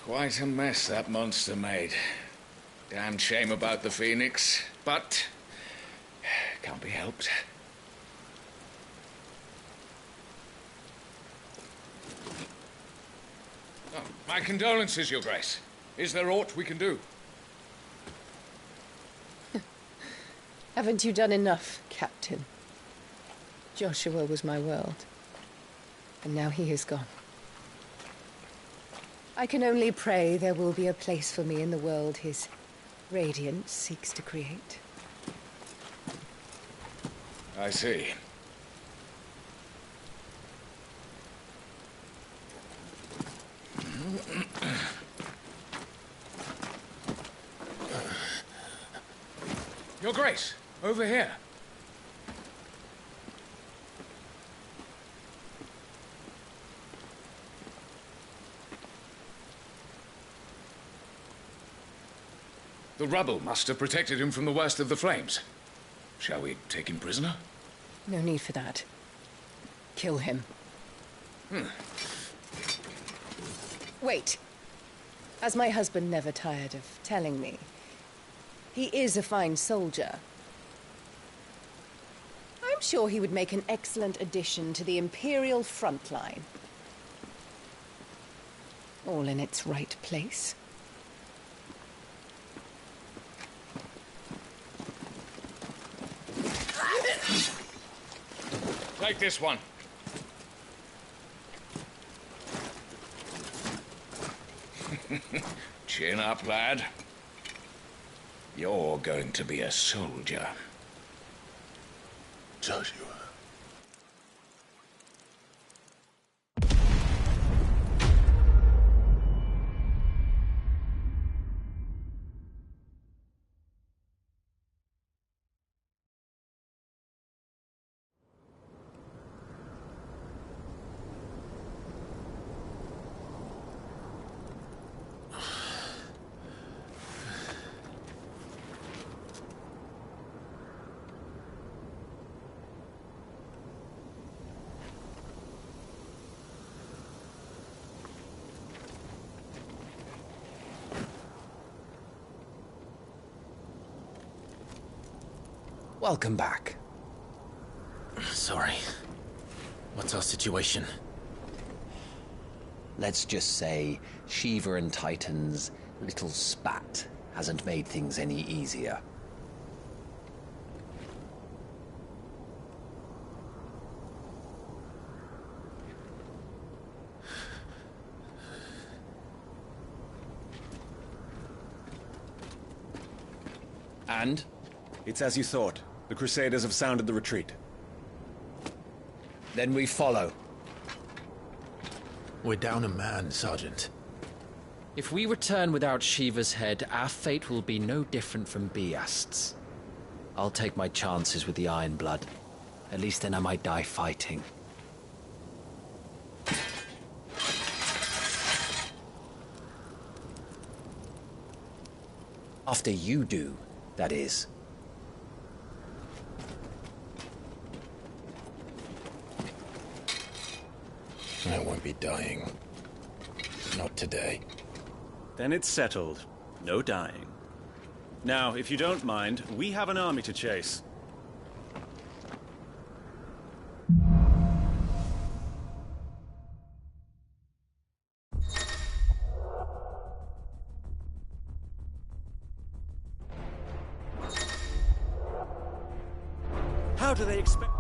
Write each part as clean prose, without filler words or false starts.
Quite a mess that monster made. Damn shame about the Phoenix, but can't be helped. Oh, my condolences, Your Grace. Is there aught we can do? Haven't you done enough, Captain? Joshua was my world, and now he is gone. I can only pray there will be a place for me in the world his radiance seeks to create. I see. Your Grace, over here. The rubble must have protected him from the worst of the flames. Shall we take him prisoner? No need for that. Kill him. Wait. As my husband never tired of telling me, he is a fine soldier. I'm sure he would make an excellent addition to the Imperial front line. All in its right place. Take this one. Chin up, lad. You're going to be a soldier. Joshua. Welcome back. Sorry. What's our situation? Let's just say Shiva and Titan's little spat hasn't made things any easier. And? It's as you thought. The Crusaders have sounded the retreat. Then we follow. We're down a man, Sergeant. If we return without Shiva's head, our fate will be no different from Biast's. I'll take my chances with the Iron Blood. At least then I might die fighting. After you do, that is. I won't be dying. Not today. Then it's settled. No dying. Now, if you don't mind, we have an army to chase. How do they expect...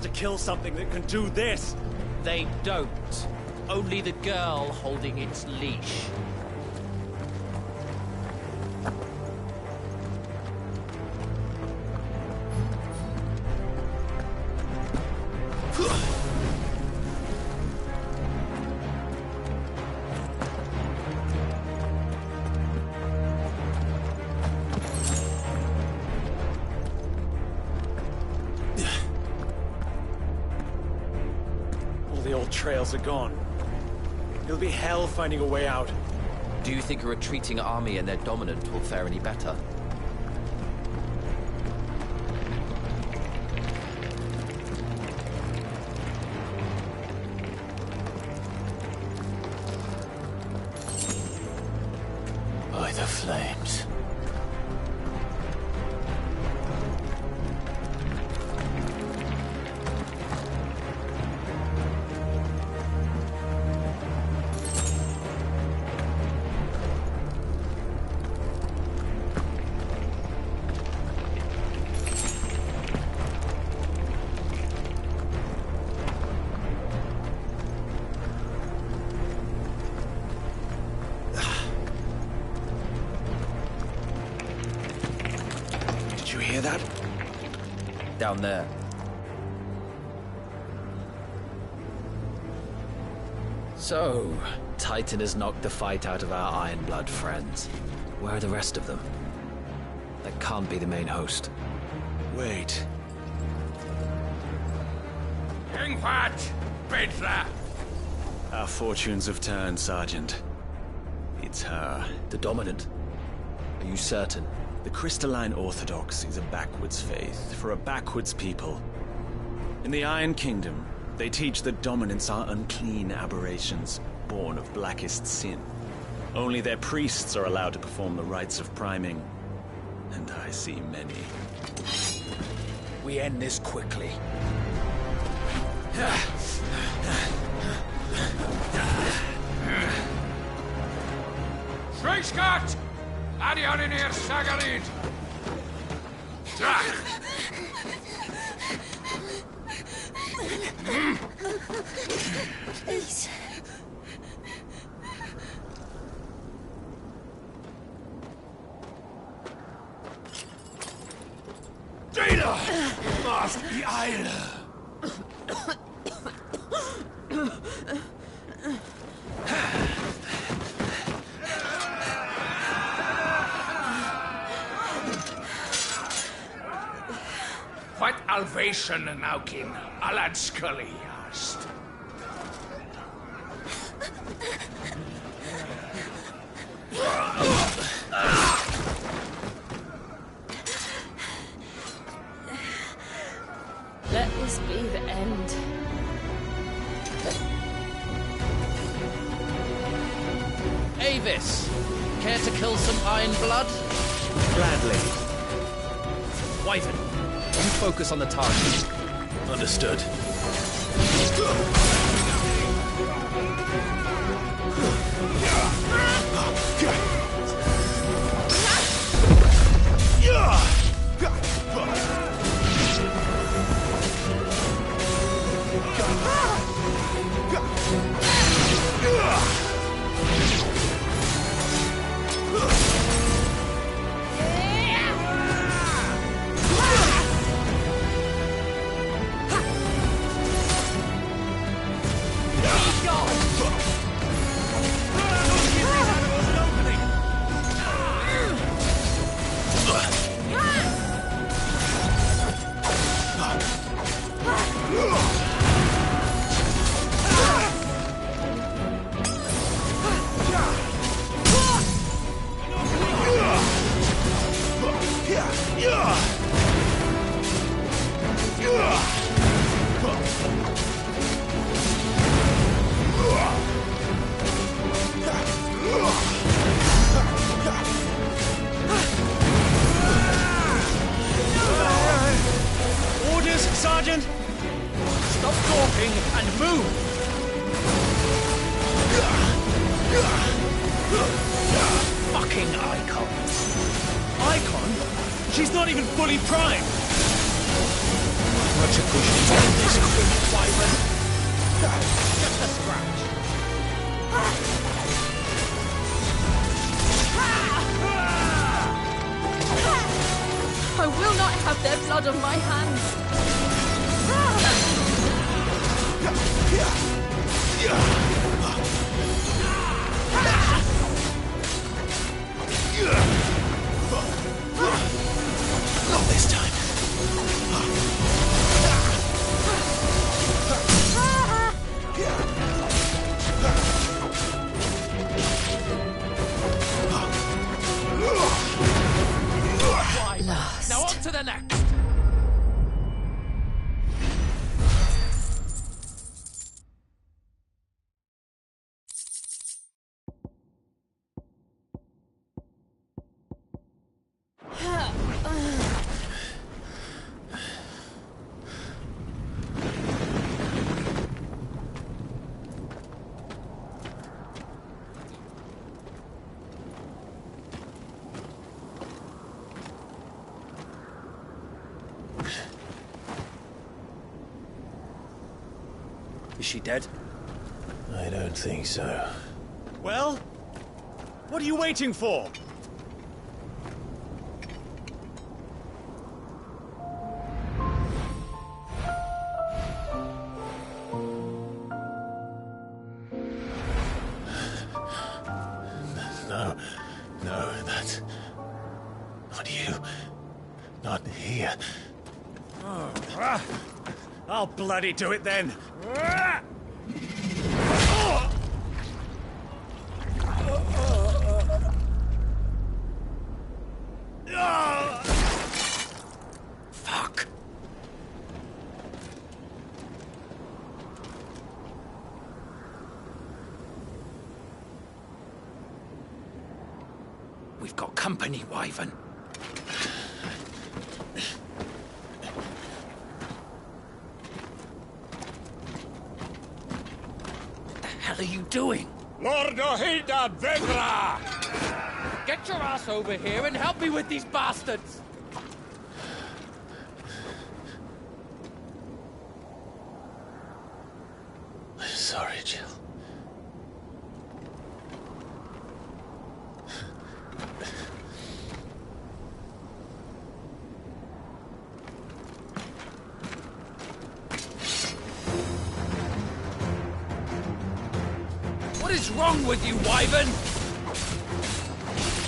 to kill something that can do this. They don't. Only the girl holding its leash. All the old trails are gone. It'll be hell finding a way out. Do you think a retreating army and their dominant will fare any better? By the flames. Did you hear that? Down there. So, Titan has knocked the fight out of our Ironblood friends. Where are the rest of them? That can't be the main host. Wait. Ingvat! Petra! Our fortunes have turned, Sergeant. It's her. The Dominant? Are you certain? The Crystalline Orthodox is a backwards faith for a backwards people. In the Iron Kingdom, they teach that dominants are unclean aberrations, born of blackest sin. Only their priests are allowed to perform the rites of priming, and I see many. We end this quickly. Schreiskart! Adion in hier, Sagarid! Please. Data! Must be Eile! What Alvation Naukin, Alad Scully asked. Let this be the end. Avis! Care to kill some Ironblood? Gladly. Wyvern, you focus on the target. Understood. Orders, Sergeant! Stop talking and move! Fucking Icon! Icon? She's not even fully primed! much a cushion in this quick, Wyvern. Just a scratch. I will not have their blood on my hands. Not this time. Lost. Now on to the next. Is she dead? I don't think so. Well, what are you waiting for? No, that's... not you. Not here. I'll bloody do it then. Fuck. We've got company, Wyvern. What the hell are you doing? Lord Ohida Vedra! Get your ass over here and help me with these bastards! I'm sorry, Jill. What is wrong with you, Wyvern?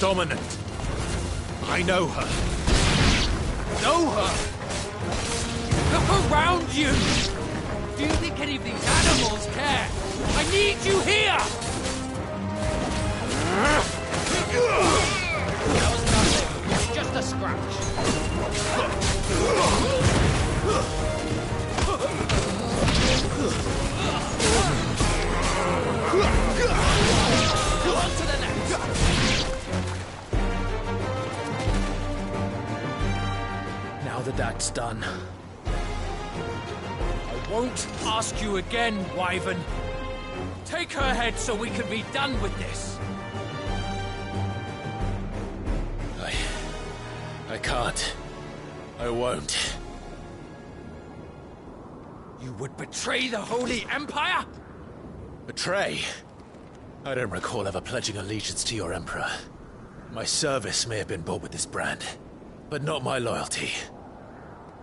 Dominant. I know her. Know her? Look around you! Do you think any of these animals care? I need you here! That was nothing. It's just a scratch. On to the next. Now that that's done, I won't ask you again, Wyvern. Take her head so we can be done with this. I can't. I won't. You would betray the Holy Empire? Betray? I don't recall ever pledging allegiance to your Emperor. My service may have been bought with this brand, but not my loyalty.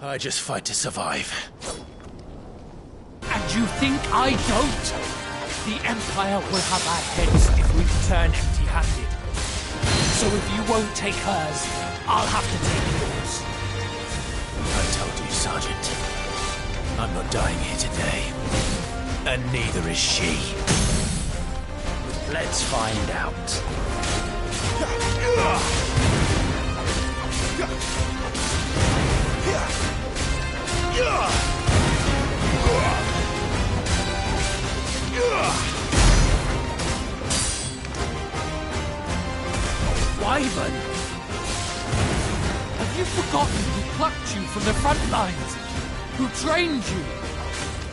I just fight to survive. And you think I don't? The Empire will have our heads if we return empty-handed. So if you won't take hers, I'll have to take yours. I told you, Sergeant. I'm not dying here today. And neither is she. Let's find out. Wyvern! Have you forgotten who plucked you from the front lines? Who trained you?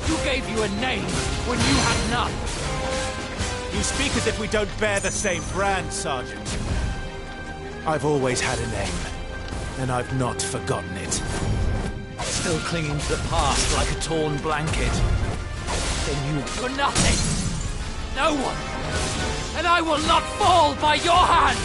Who gave you a name when you had none? You speak as if we don't bear the same brand, Sergeant. I've always had a name, and I've not forgotten it. still clinging to the past like a torn blanket, then you're nothing. No one. And I will not fall by your hand!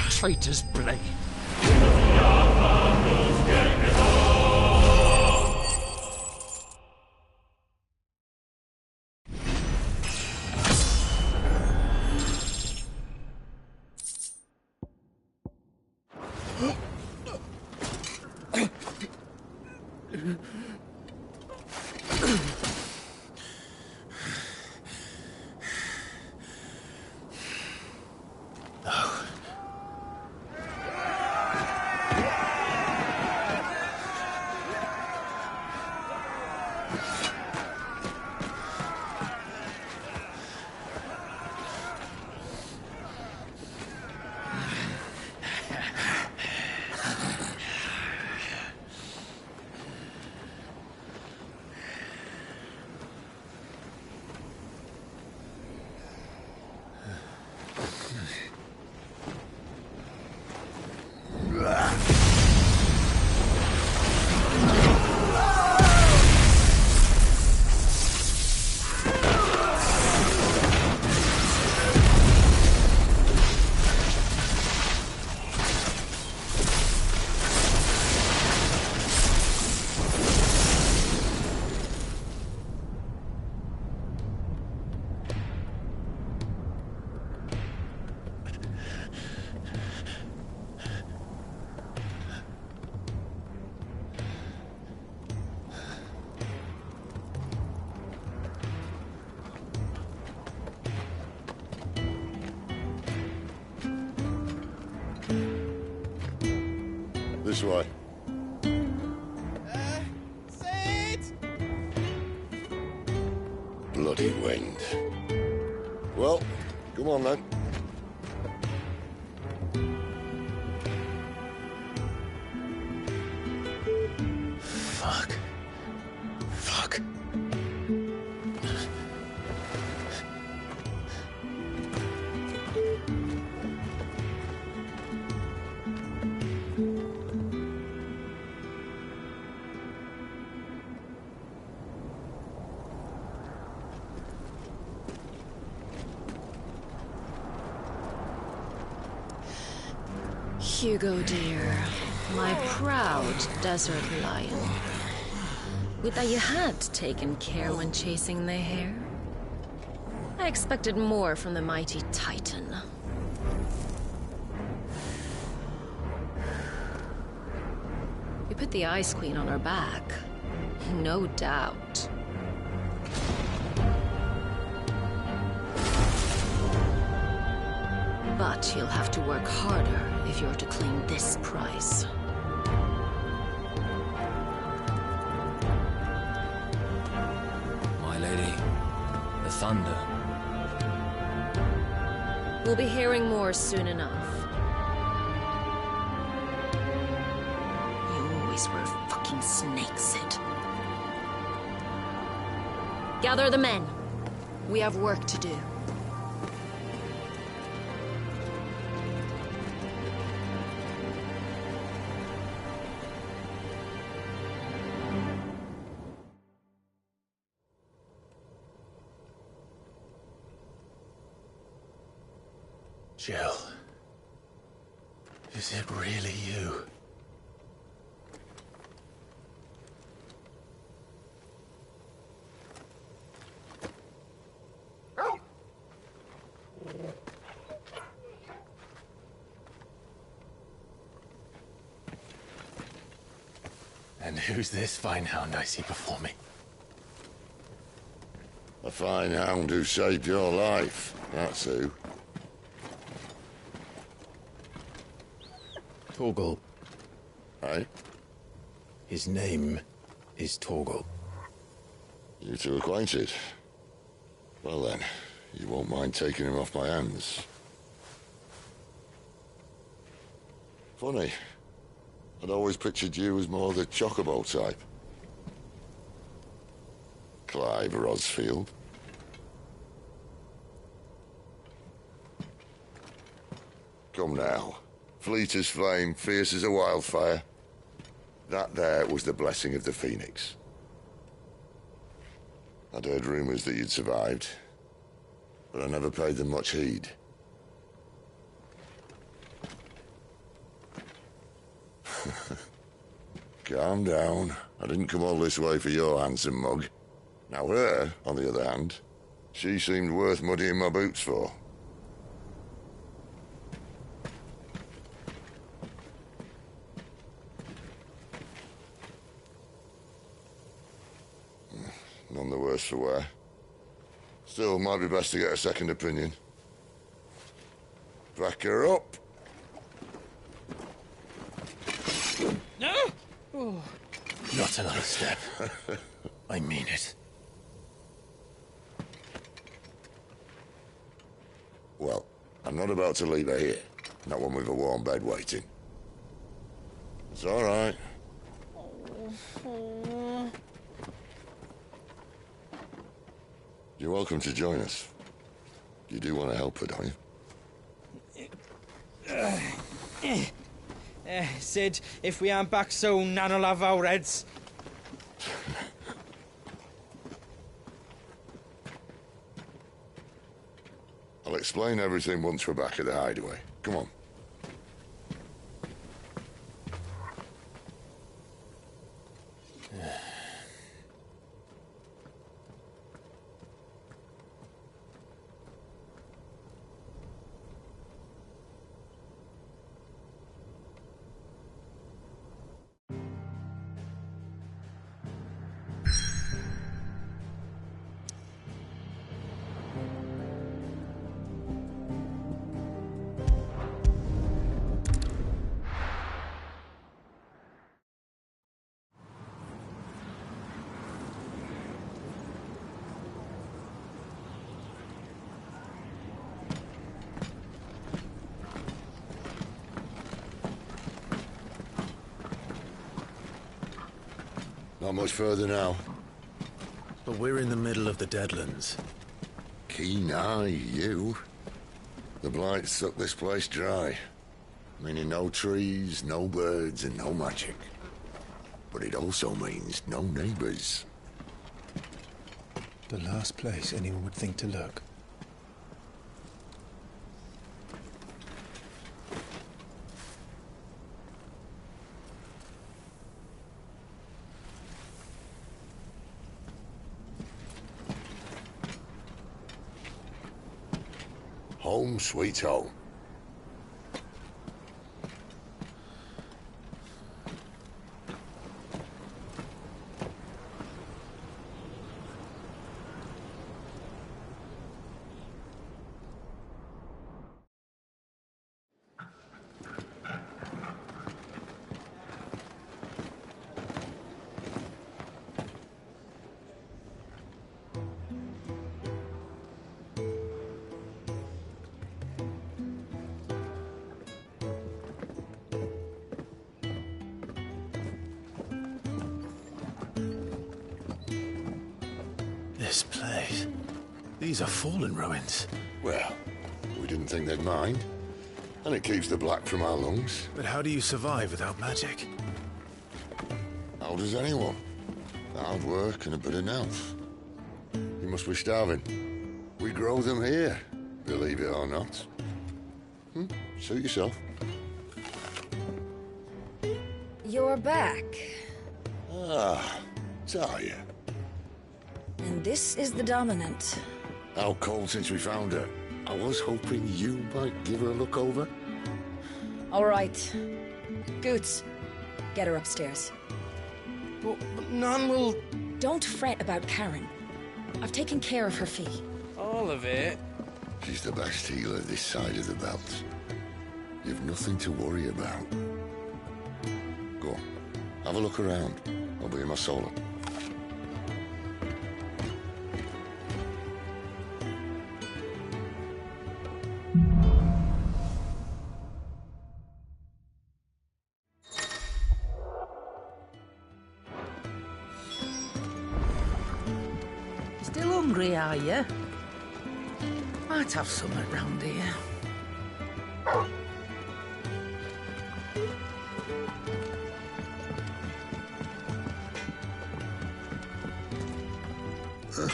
Traitor's blade. This way. Bloody wind. Well, come on then. Fuck. Fuck. Hugo, dear, my proud desert lion. Would that you had taken care when chasing the hare. I expected more from the mighty Titan. You put the Ice Queen on her back, no doubt. But you'll have to work harder if you're to claim this prize. My lady, the thunder. We'll be hearing more soon enough. You always were a fucking snake, Sid. Gather the men. We have work to do. Jill. Is it really you? And who's this fine hound I see before me? A fine hound who saved your life, that's who. Torgal. Hey? His name is Torgal. You two acquainted? Well then, you won't mind taking him off my hands. Funny. I'd always pictured you as more the chocobo type. Clive Rosfield. Come now. Fleet as flame, fierce as a wildfire. That there was the blessing of the Phoenix. I'd heard rumors that you'd survived, but I never paid them much heed. Calm down. I didn't come all this way for your handsome mug. Now her, on the other hand, she seemed worth muddying my boots for. None the worse for wear. Still, might be best to get a second opinion. Back her up. No! Oh. Not another step. I mean it. Well, I'm not about to leave her here. Not one with a warm bed waiting. It's all right. You're welcome to join us. You do want to help her, don't you? Sid, if we aren't back soon, Nan'll have our heads. I'll explain everything once we're back at the hideaway. Come on. Not much further now. But we're in the middle of the Deadlands. Keen eye, you. The blight sucked this place dry. Meaning no trees, no birds, and no magic. But it also means no neighbors. The last place anyone would think to look. Home sweet home. This place. These are fallen ruins. Well, we didn't think they'd mind. And it keeps the black from our lungs. But how do you survive without magic? How does anyone? Hard work and a bit of nerve. You must be starving. We grow them here, believe it or not. Suit yourself. You're back. Ah, Talia. And this is the Dominant. How cold since we found her. I was hoping you might give her a look over. All right. Goots, get her upstairs. But none will... Don't fret about Karen. I've taken care of her fee. All of it? She's the best healer this side of the belt. You've nothing to worry about. Go on, have a look around. I'll be in my solo. Still hungry, are you? Might have something round here. The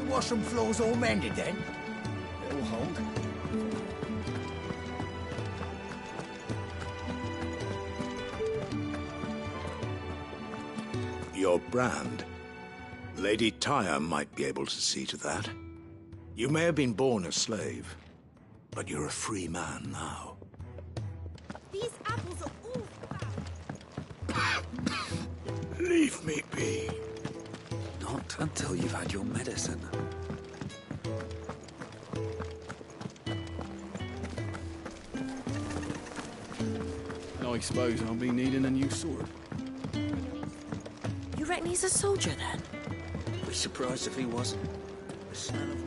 washroom floor's all mended then? It'll hold. Your brand. Lady Tyre might be able to see to that. You may have been born a slave, but you're a free man now. These apples are all foul. Leave me be. Not until you've had your medicine. I suppose I'll be needing a new sword. You reckon he's a soldier then? Be surprised if he wasn't. The smell of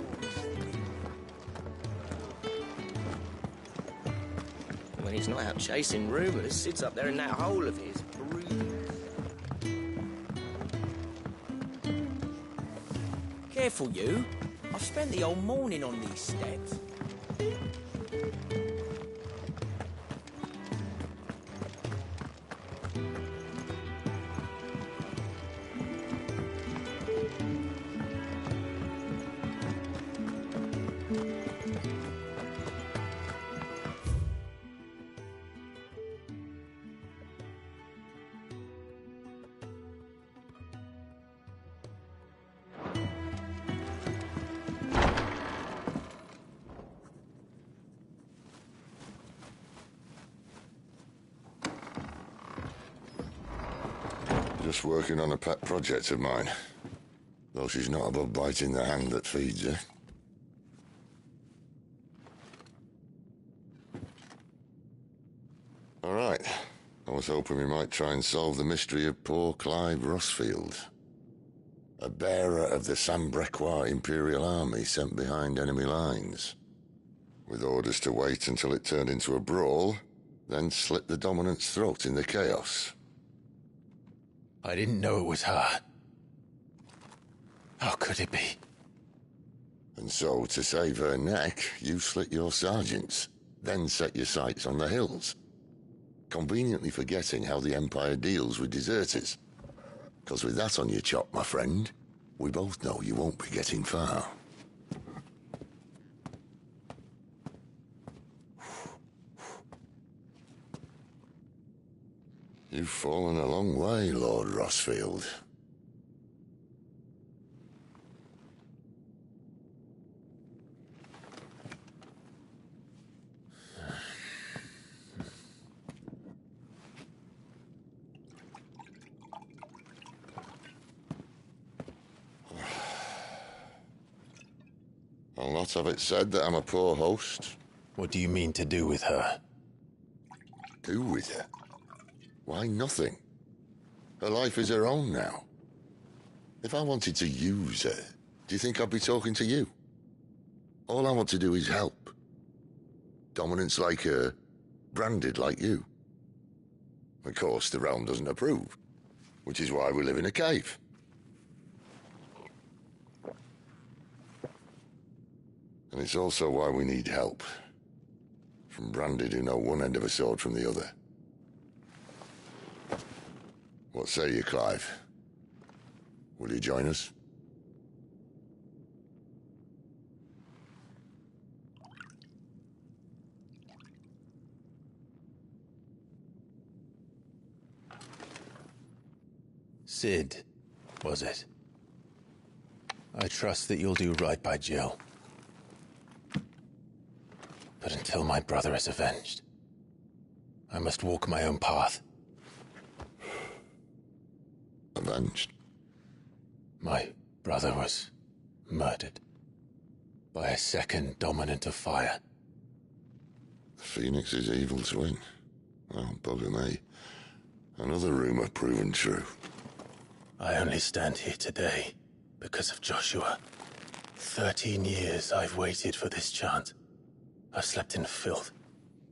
When he's not out chasing rumours, sits up there in that hole of his, breathing. Careful, you. I've spent the whole morning on these steps. Just working on a pet project of mine. Though she's not above biting the hand that feeds her. All right. I was hoping we might try and solve the mystery of poor Clive Rossfield. A bearer of the Sambrequois Imperial Army sent behind enemy lines. With orders to wait until it turned into a brawl, then slit the dominant's throat in the chaos. I didn't know it was her. How could it be? And so, to save her neck, you slit your sergeants, then set your sights on the hills. Conveniently forgetting how the Empire deals with deserters. Because with that on your chop, my friend, we both know you won't be getting far. You've fallen a long way, Lord Rossfield. I'll not have it said that I'm a poor host. What do you mean to do with her? Do with her? Why, nothing. Her life is her own now. If I wanted to use her, do you think I'd be talking to you? All I want to do is help. Dominants like her, branded like you. Of course, the realm doesn't approve, which is why we live in a cave. And it's also why we need help. From branded who know one end of a sword from the other. What say you, Clive? Will you join us? Sid, was it? I trust that you'll do right by Jill. But until my brother is avenged, I must walk my own path. Avenged? My brother was murdered by a second dominant of fire. The Phoenix's evil twin. Well, bugger me. Another rumor proven true. I only stand here today because of Joshua. 13 years I've waited for this chance. I've slept in filth,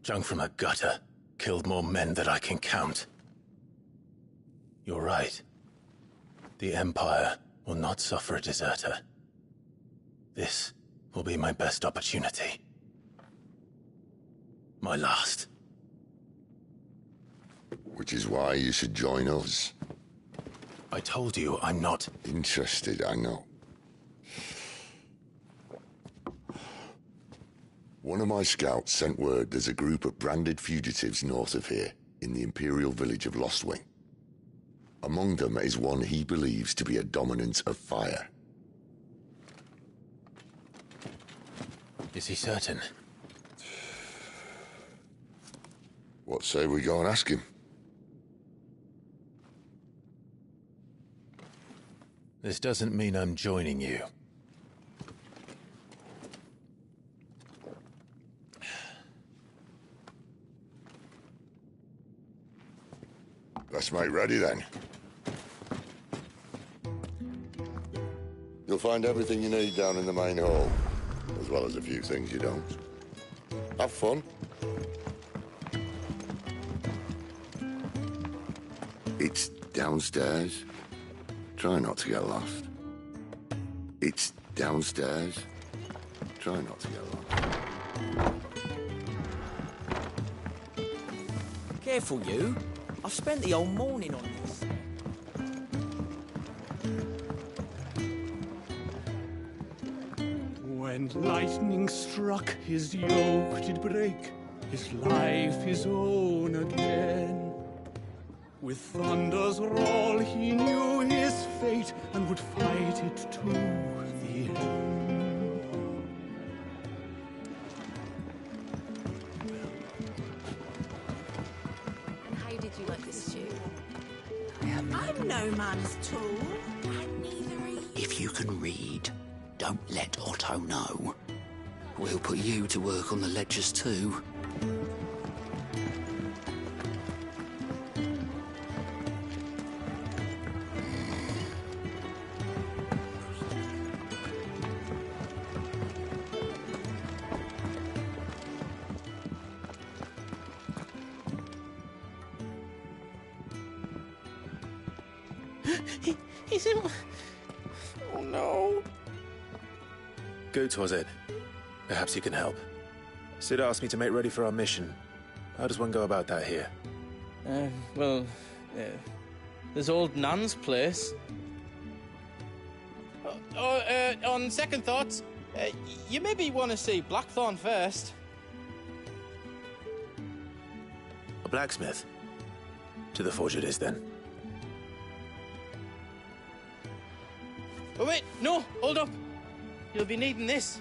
drunk from a gutter, killed more men than I can count. You're right. The Empire will not suffer a deserter. This will be my best opportunity. My last. Which is why you should join us. I told you I'm not... Interested, I know. One of my scouts sent word there's a group of branded fugitives north of here, in the Imperial village of Lostwing. Among them is one he believes to be a dominant of fire. Is he certain? What say we go and ask him? This doesn't mean I'm joining you. Let's make ready then. You'll find everything you need down in the main hall, as well as a few things you don't. Have fun. It's downstairs. Try not to get lost. It's downstairs. Try not to get lost. Careful, you. I've spent the whole morning on this. When lightning struck, his yoke did break, his life his own again. With thunder's roll, he knew his fate and would fight it to the end. And how did you like this stew? I'm no man's tool, and neither are you. If you can read, don't let Otto know. We'll put you to work on the ledgers too. He's in... Oh, no. Goots, was it? Perhaps you can help. Sid asked me to make ready for our mission. How does one go about that here? There's old Nan's place. On second thoughts, you maybe want to see Blackthorn first. A blacksmith? To the forge it is, then. Oh, wait, no, hold up. You'll be needing this.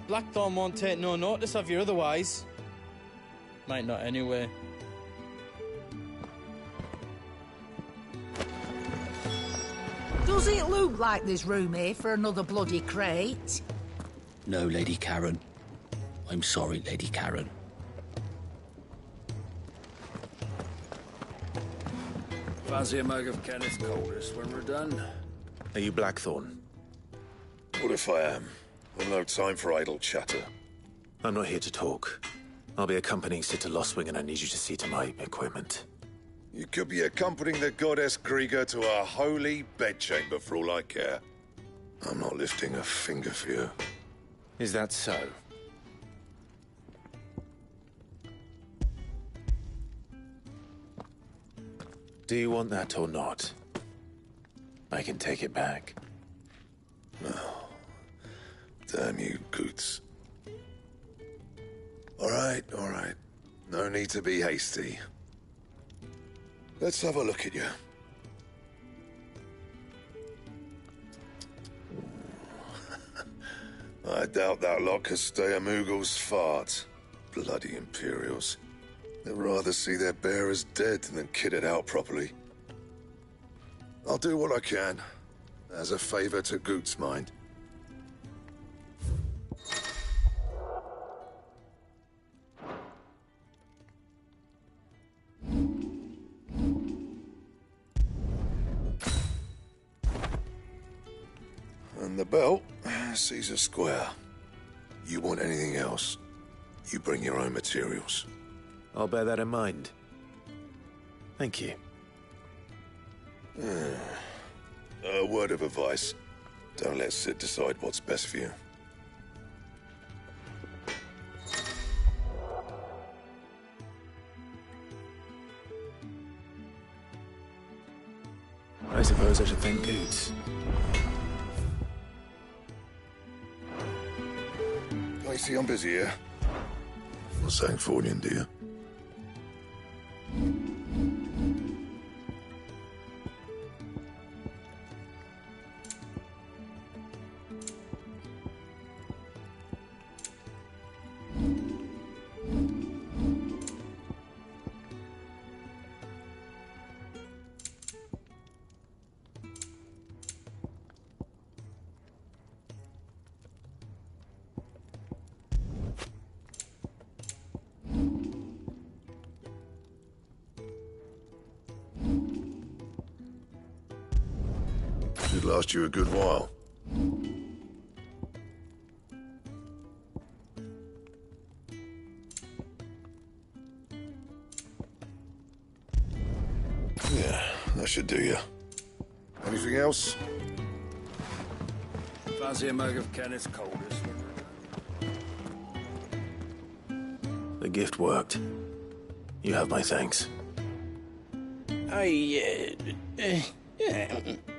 Blackthorn won't take no notice of you otherwise. Might not anyway. Does it look like there's room here for another bloody crate? No, Lady Karen. I'm sorry, Lady Karen. Fancy a mug of Kenneth Coldest when we're done? Are you Blackthorn? What if I am? I've no time for idle chatter. I'm not here to talk. I'll be accompanying Sid to Lostwing, and I need you to see to my equipment. You could be accompanying the goddess Krieger to our holy bedchamber for all I care. I'm not lifting a finger for you. Is that so? Do you want that or not? I can take it back. No. Damn you, Goots. All right. No need to be hasty. Let's have a look at you. I doubt that lot could stay a Moogle's fart. Bloody Imperials. They'd rather see their bearers dead than kitted out properly. I'll do what I can, as a favor to Goot's mind. And the belt sees a square. You want anything else, you bring your own materials. I'll bear that in mind. Thank you. A word of advice. Don't let Sid decide what's best for you. I suppose I should thank Goots. I see I'm busy here. Not saying Fordian, do you? Should last you a good while. Yeah, that should do you. Anything else? Fancy a mug of Kenneth's coldest? The gift worked. You have my thanks.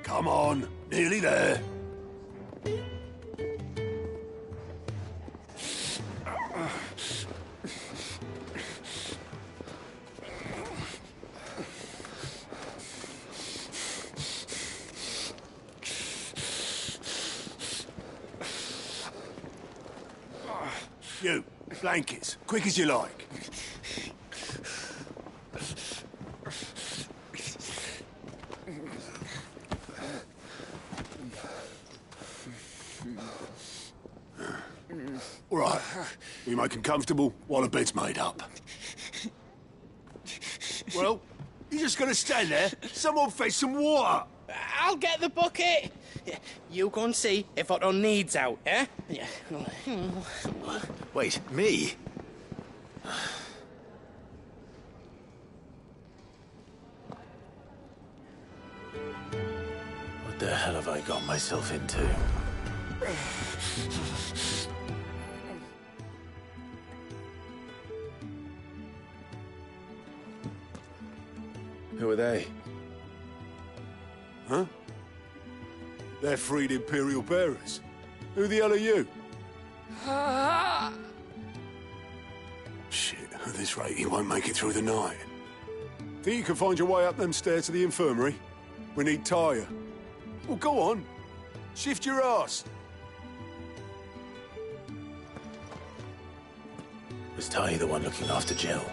Come on, nearly there. You, blankets, quick as you like. All right, we make him comfortable while the bed's made up. Well, you're just gonna stand there? Someone fetch some water! I'll get the bucket! You go and see if Otto needs out, eh? Wait, me? What the hell have I got myself into? Who are they? Huh? They're freed Imperial bearers. Who the hell are you? Shit, at this rate he won't make it through the night. Think you can find your way up them stairs to the infirmary? We need Tyre. Well, go on. Shift your ass. Was Ty the one looking after Jill?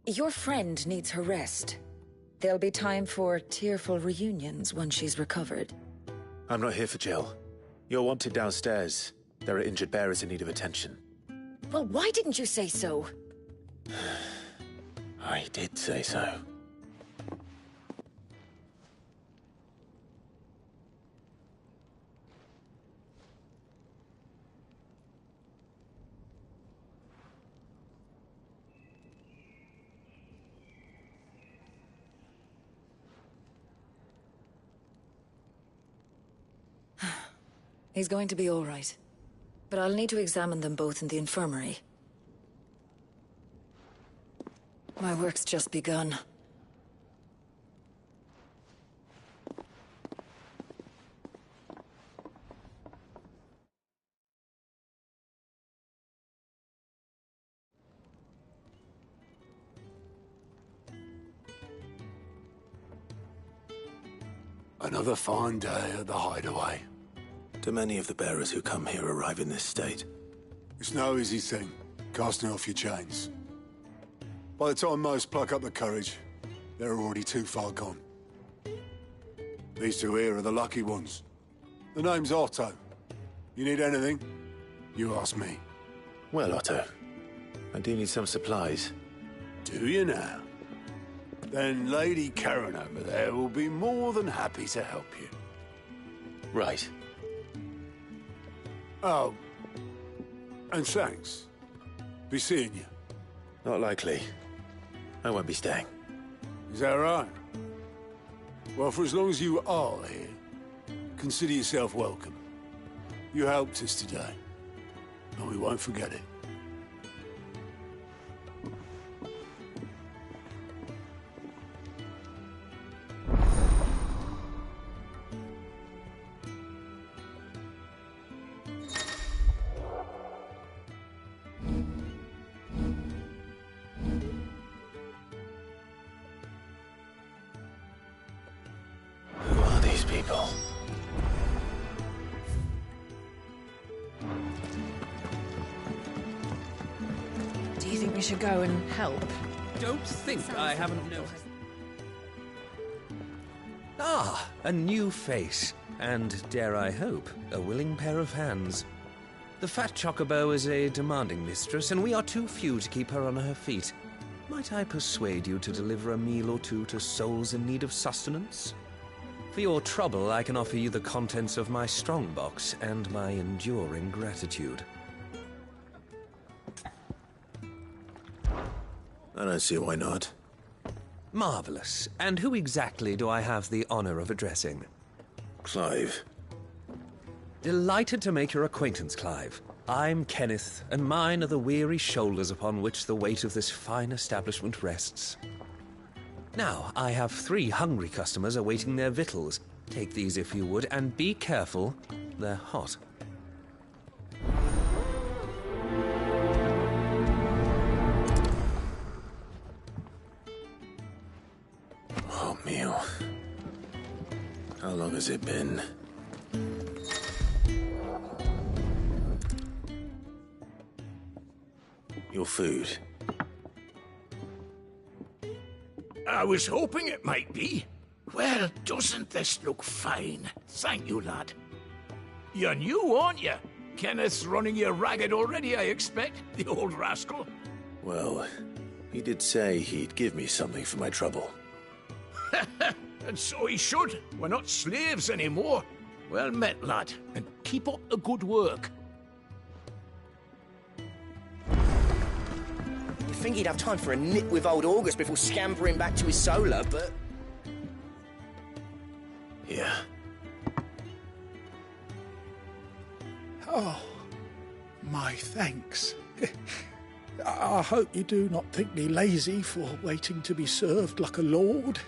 Your friend needs her rest. There'll be time for tearful reunions once she's recovered. I'm not here for Jill. You're wanted downstairs. There are injured bearers in need of attention. Well, why didn't you say so? I did say so. He's going to be all right. But I'll need to examine them both in the infirmary. My work's just begun. Another fine day at the hideaway. Do many of the bearers who come here arrive in this state? It's no easy thing, casting off your chains. By the time most pluck up the courage, they're already too far gone. These two here are the lucky ones. The name's Otto. You need anything, you ask me. Well, Otto, I do need some supplies. Do you now? Then Lady Karen over there will be more than happy to help you. Right. Oh. And thanks. Be seeing you. Not likely. I won't be staying. Is that right? Well, for as long as you are here, consider yourself welcome. You helped us today, and we won't forget it. Who are these people? Do you think we should go and help? Don't think I haven't noticed. Ah, a new face. And, dare I hope, a willing pair of hands. The fat chocobo is a demanding mistress, and we are too few to keep her on her feet. Might I persuade you to deliver a meal or two to souls in need of sustenance? For your trouble, I can offer you the contents of my strongbox and my enduring gratitude. I don't see why not. Marvelous. And who exactly do I have the honor of addressing? Clive. Delighted to make your acquaintance, Clive. I'm Kenneth, and mine are the weary shoulders upon which the weight of this fine establishment rests. Now, I have 3 hungry customers awaiting their victuals. Take these if you would, and be careful, they're hot. Oh, meal. How long has it been? Your food. I was hoping it might be. Well, doesn't this look fine? Thank you, lad. You're new, aren't you? Kenneth's running you ragged already, I expect, the old rascal. Well, he did say he'd give me something for my trouble. And so he should. We're not slaves anymore. Well met, lad, and keep up the good work. You think he'd have time for a nip with old August before scampering back to his solar, but... Yeah. Oh, my thanks. I hope you do not think me lazy for waiting to be served like a lord.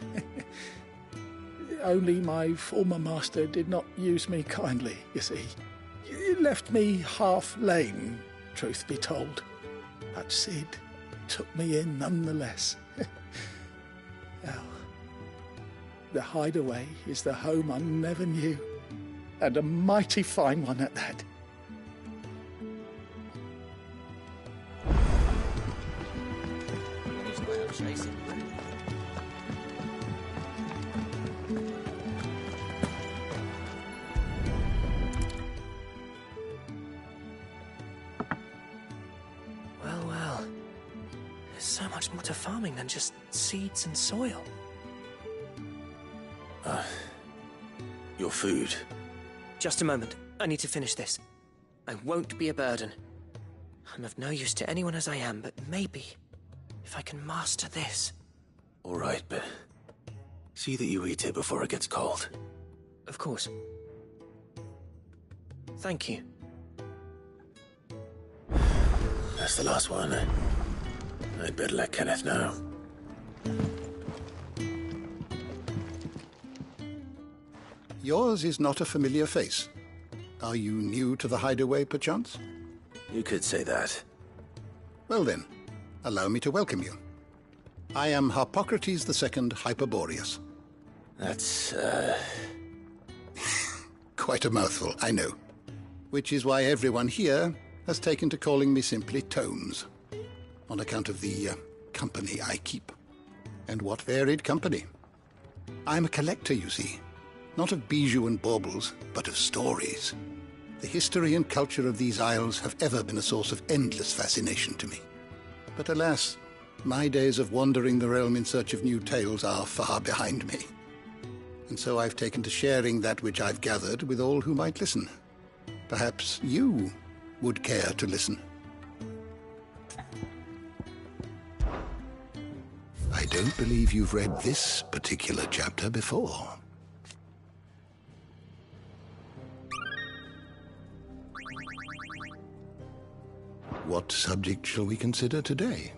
Only my former master did not use me kindly, you see. He left me half lame, truth be told. But Sid took me in nonetheless. Well, the hideaway is the home I never knew, and a mighty fine one at that. When he's not out chasing. Well. There's so much more to farming than just seeds and soil. Your food. Just a moment. I need to finish this. I won't be a burden. I'm of no use to anyone as I am, but maybe if I can master this. All right, but see that you eat it before it gets cold. Of course. Thank you. That's the last one. I'd better let Kenneth know. Yours is not a familiar face. Are you new to the hideaway, perchance? You could say that. Well then, allow me to welcome you. I am Harpocrates II Hyperboreus. That's, Quite a mouthful, I know. Which is why everyone here has taken to calling me simply Tomes, on account of the company I keep. And what varied company. I'm a collector, you see. Not of bijou and baubles, but of stories. The history and culture of these isles have ever been a source of endless fascination to me. But alas, my days of wandering the realm in search of new tales are far behind me. And so I've taken to sharing that which I've gathered with all who might listen. Perhaps you would care to listen. I don't believe you've read this particular chapter before. What subject shall we consider today?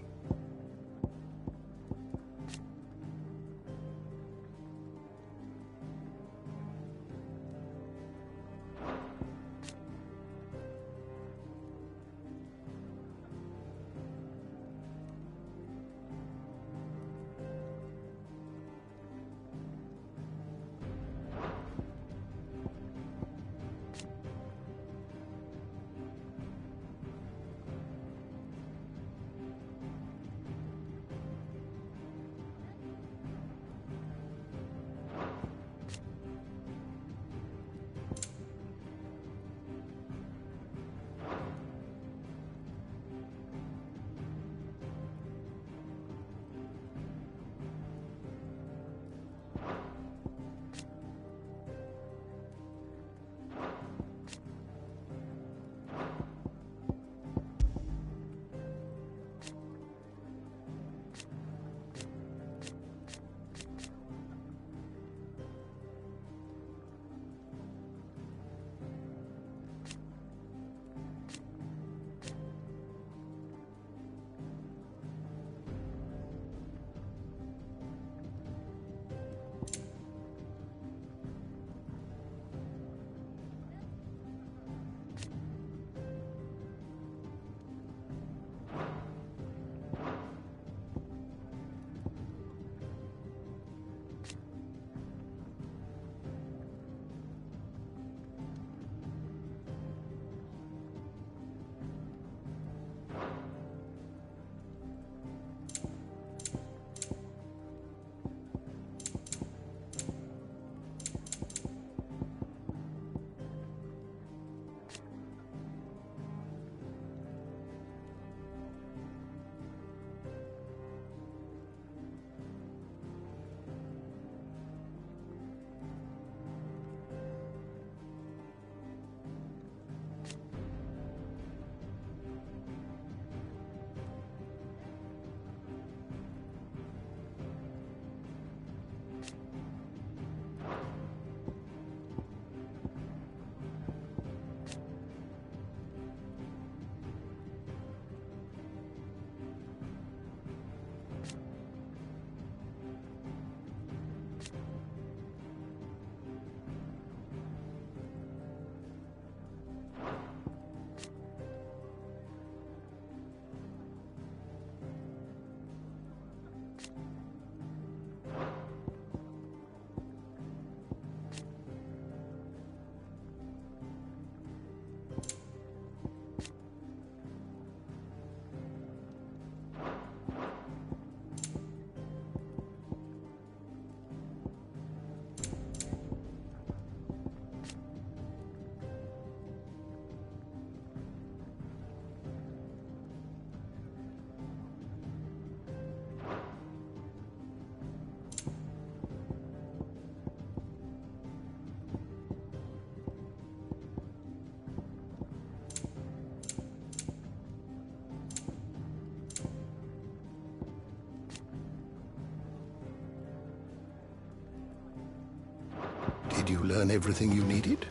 Did you learn everything you needed?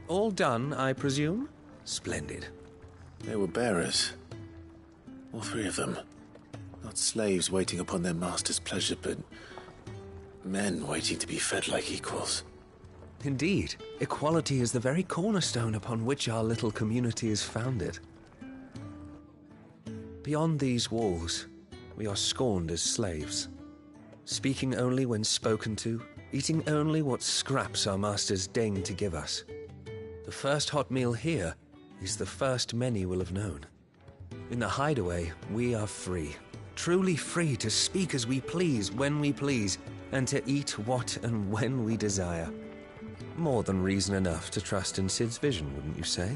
All done, I presume? Splendid. They were bearers. All three of them. Not slaves waiting upon their master's pleasure, but men waiting to be fed like equals. Indeed. Equality is the very cornerstone upon which our little community is founded. Beyond these walls, we are scorned as slaves. Speaking only when spoken to, eating only what scraps our masters deign to give us. The first hot meal here is the first many will have known. In the hideaway, we are free. Truly free to speak as we please, when we please, and to eat what and when we desire. More than reason enough to trust in Cid's vision, wouldn't you say?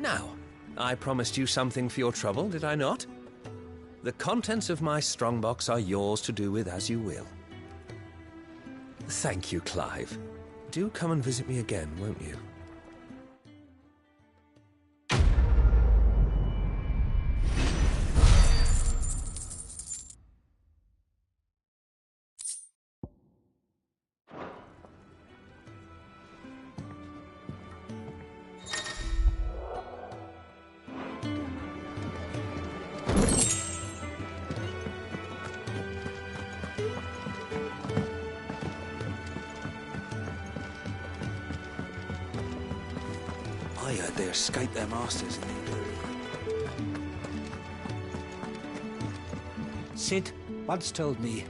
Now, I promised you something for your trouble, did I not? The contents of my strongbox are yours to do with as you will. Thank you, Clive. Do come and visit me again, won't you? I heard they escaped their masters in the Imperium. Sid once told me,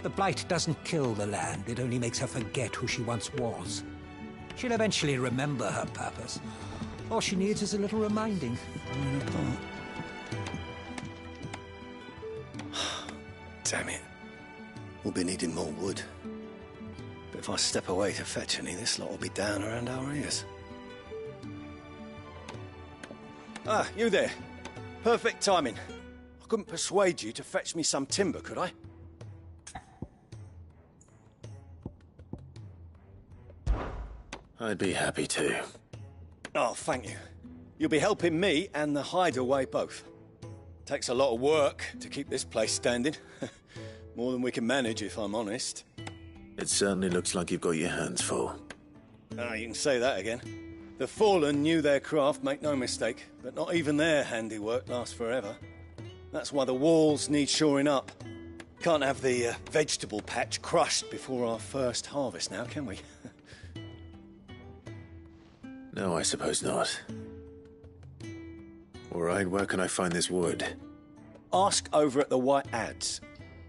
the Blight doesn't kill the land, it only makes her forget who she once was. She'll eventually remember her purpose. All she needs is a little reminding. Falling apart. Damn it. We'll be needing more wood. But if I step away to fetch any, this lot will be down around our ears. Ah, you there. Perfect timing. I couldn't persuade you to fetch me some timber, could I? I'd be happy to. Oh, thank you. You'll be helping me and the hideaway both. Takes a lot of work to keep this place standing. More than we can manage, if I'm honest. It certainly looks like you've got your hands full. Ah, you can say that again. The Fallen knew their craft, make no mistake, but not even their handiwork lasts forever. That's why the walls need shoring up. Can't have the vegetable patch crushed before our first harvest now, can we? No, I suppose not. All right, where can I find this wood? Ask over at the White Ads.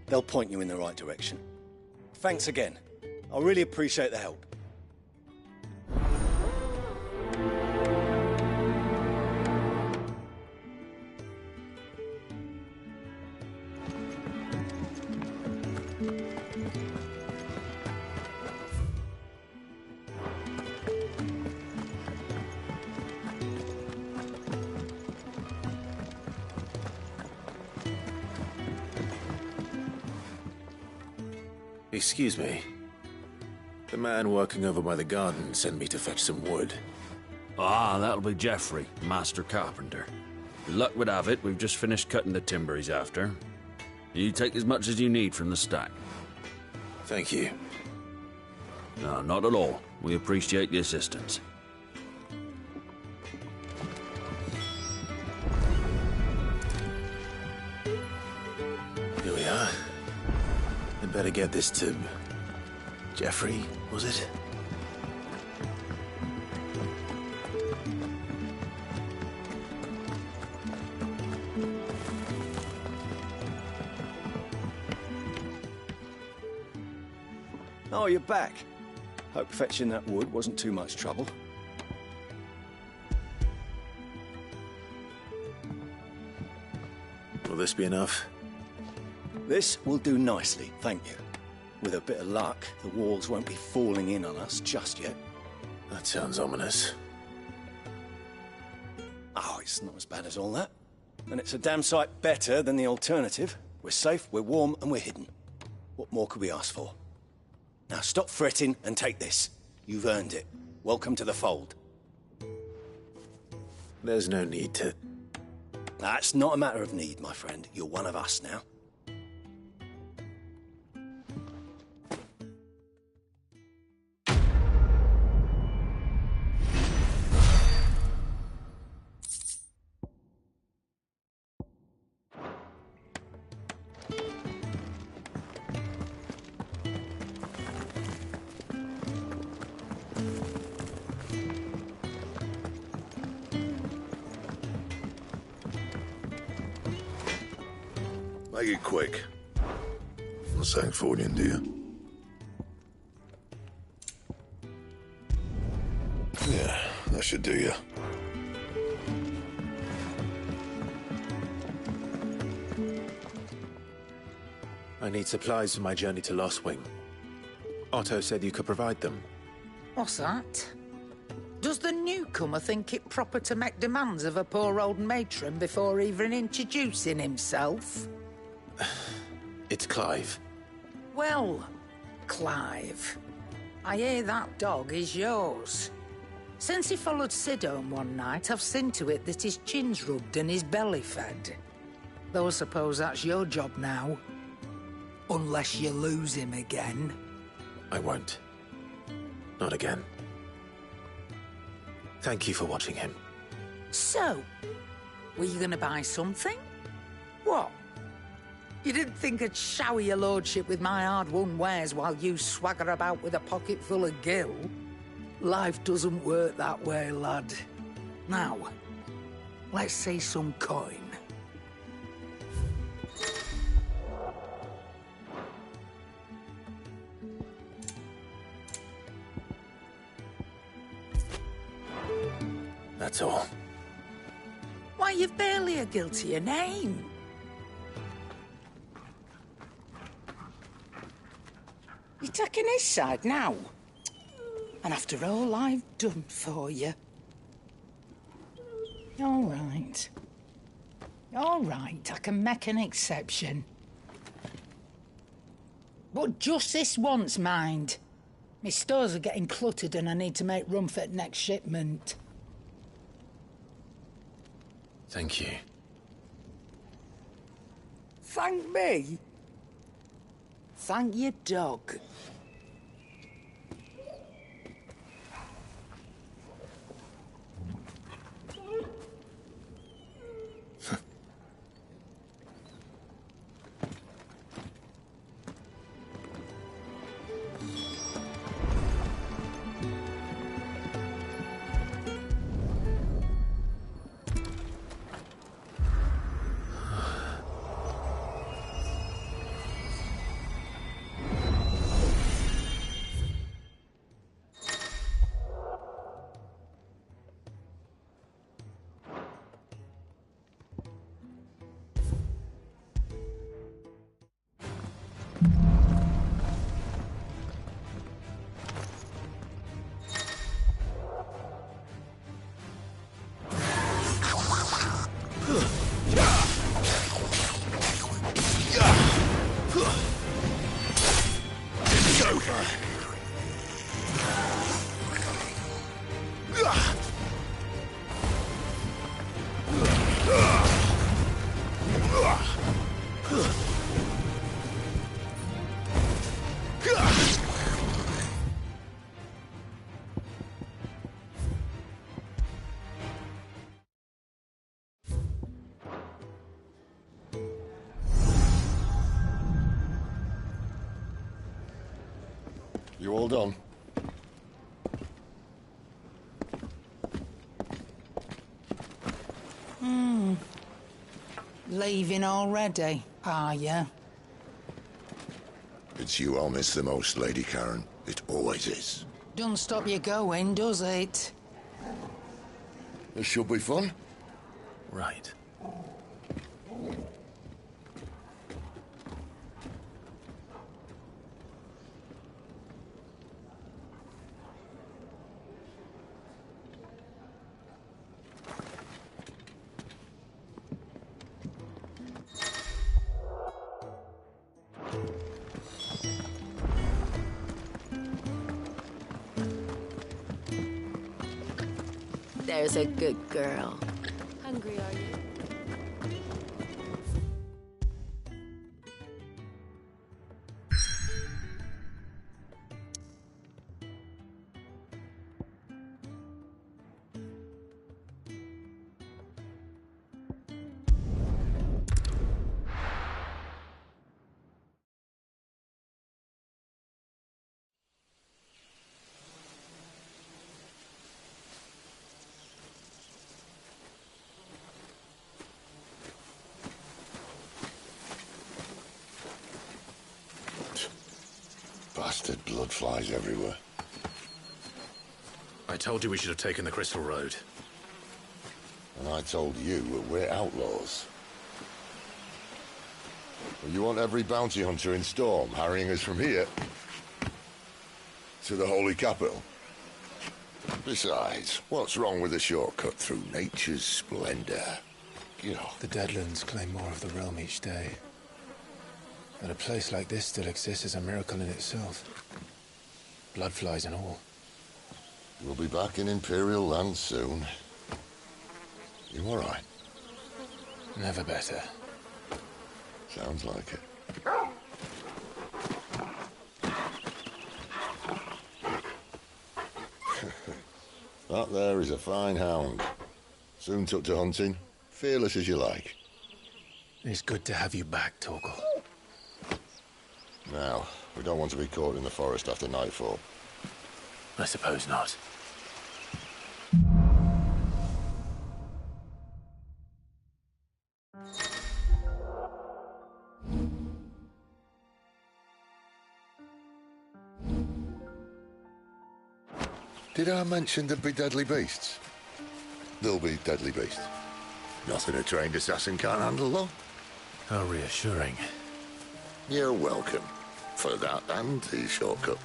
They'll point you in the right direction. Thanks again. I really appreciate the help. Excuse me. The man working over by the garden sent me to fetch some wood. Ah, that'll be Geoffrey, Master Carpenter. Luck would have it, we've just finished cutting the timber he's after. You take as much as you need from the stack. Thank you. No, not at all. We appreciate the assistance. Here we are. I'd better get this to... Geoffrey, was it? Oh, you're back. Hope fetching that wood wasn't too much trouble. Will this be enough? This will do nicely, thank you. With a bit of luck, the walls won't be falling in on us just yet. That sounds ominous. Oh, it's not as bad as all that. And it's a damn sight better than the alternative. We're safe, we're warm, and we're hidden. What more could we ask for? Now stop fretting and take this. You've earned it. Welcome to the fold. There's no need to... That's not a matter of need, my friend. You're one of us now. Make it quick. Not saying Fordian, do you? Yeah, that should do you. I need supplies for my journey to Lost Wing. Otto said you could provide them. What's that? Does the newcomer think it proper to make demands of a poor old matron before even introducing himself? It's Clive. Well, Clive, I hear that dog is yours. Since he followed Sid home one night, I've seen to it that his chin's rubbed and his belly fed. Though I suppose that's your job now. Unless you lose him again. I won't. Not again. Thank you for watching him. So, were you gonna buy something? What? You didn't think I'd shower your lordship with my hard-won wares while you swagger about with a pocket full of gil? Life doesn't work that way, lad. Now, let's see some coin. That's all. Why, you've barely a guiltier name. You're taking his side now? And after all I've done for you? All right. All right, I can make an exception. But just this once, mind. My stores are getting cluttered and I need to make room for the next shipment. Thank you. Thank me? Thank your dog. You all done? Leaving already, are you? It's you I'll miss the most, Lady Karen. It always is. Don't stop you going, does it? This should be fun. Right. There's a good girl. Hungry, are you? Bastard blood flies everywhere. I told you we should have taken the Crystal Road. And I told you that we're outlaws. Well, you want every bounty hunter in Storm harrying us from here to the Holy Capital? Besides, what's wrong with a shortcut through nature's splendor? You know. The Deadlands claim more of the realm each day. That a place like this still exists is a miracle in itself. Bloodflies and all. We'll be back in Imperial land soon. You all right? Never better. Sounds like it. That there is a fine hound. Soon took to hunting. Fearless as you like. It's good to have you back, Torgal. Now, we don't want to be caught in the forest after nightfall. I suppose not. Did I mention there'd be deadly beasts? There'll be deadly beasts. Nothing a trained assassin can't handle, though. How reassuring. You're welcome. For that and the shortcut.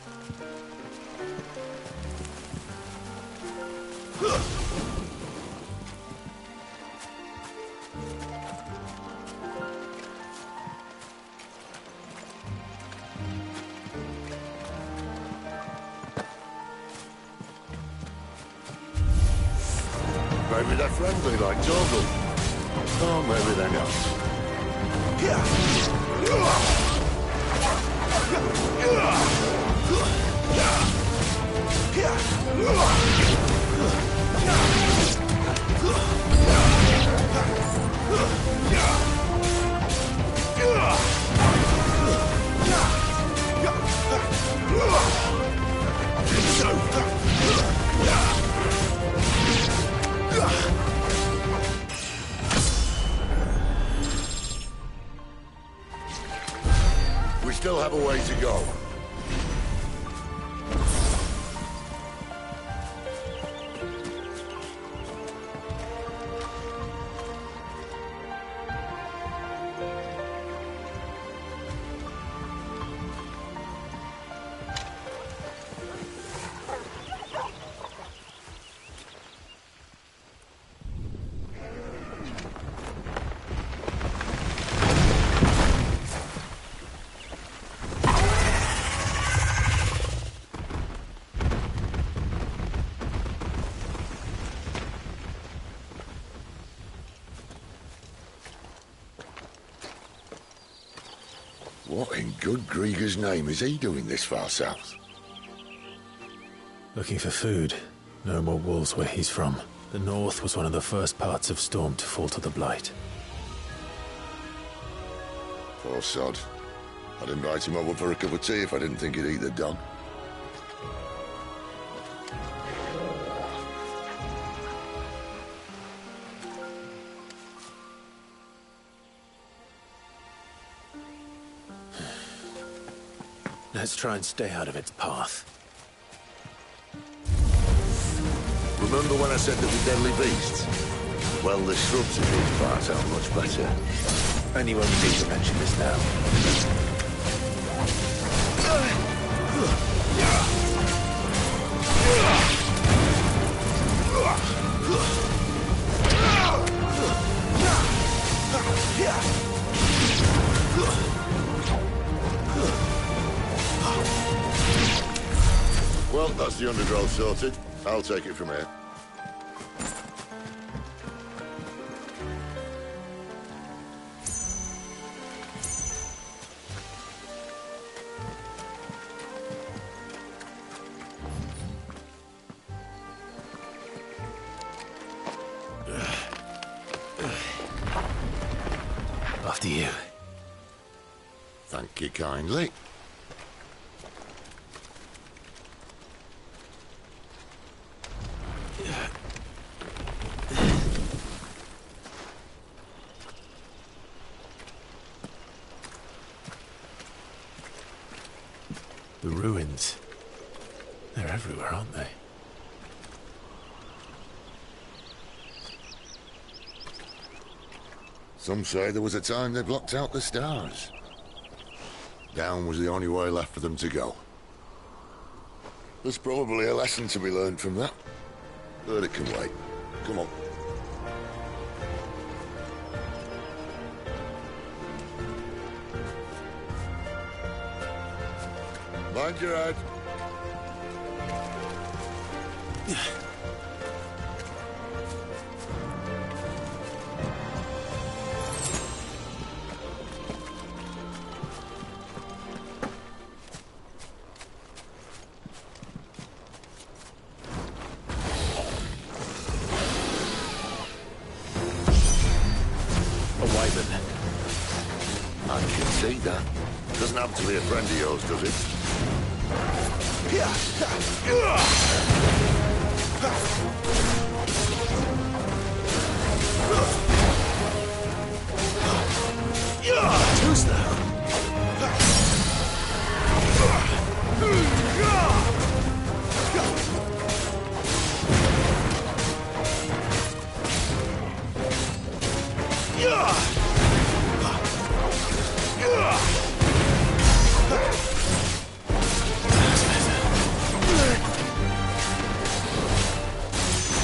Maybe they're friendly like Torgal. Oh, maybe they're not. We still have a way to go. What in good Grieger's name is he doing this far south? Looking for food. No more wolves where he's from. The north was one of the first parts of Storm to fall to the Blight. Poor sod. I'd invite him over for a cup of tea if I didn't think he'd eat the dog. Let's try and stay out of its path. Remember when I said there were deadly beasts? Well, the shrubs in these parts are much better. And you won't need to mention this now. Well, that's the undergrowth sorted. I'll take it from here. After you. Thank you kindly. The ruins. They're everywhere, aren't they? Some say there was a time they blocked out the stars. Down was the only way left for them to go. There's probably a lesson to be learned from that. But it can wait. Come on. Mind your head. I can see that. Doesn't happen to be a friend of yours, does it? Too slow.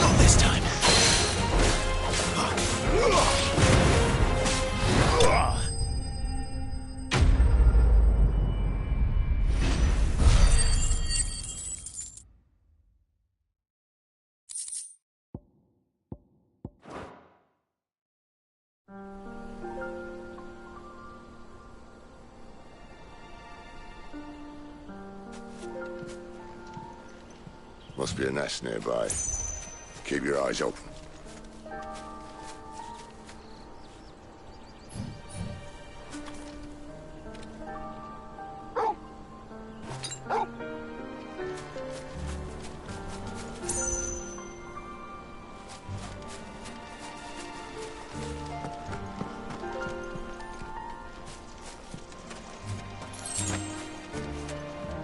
Not this time. Must be a nest nearby. Keep your eyes open.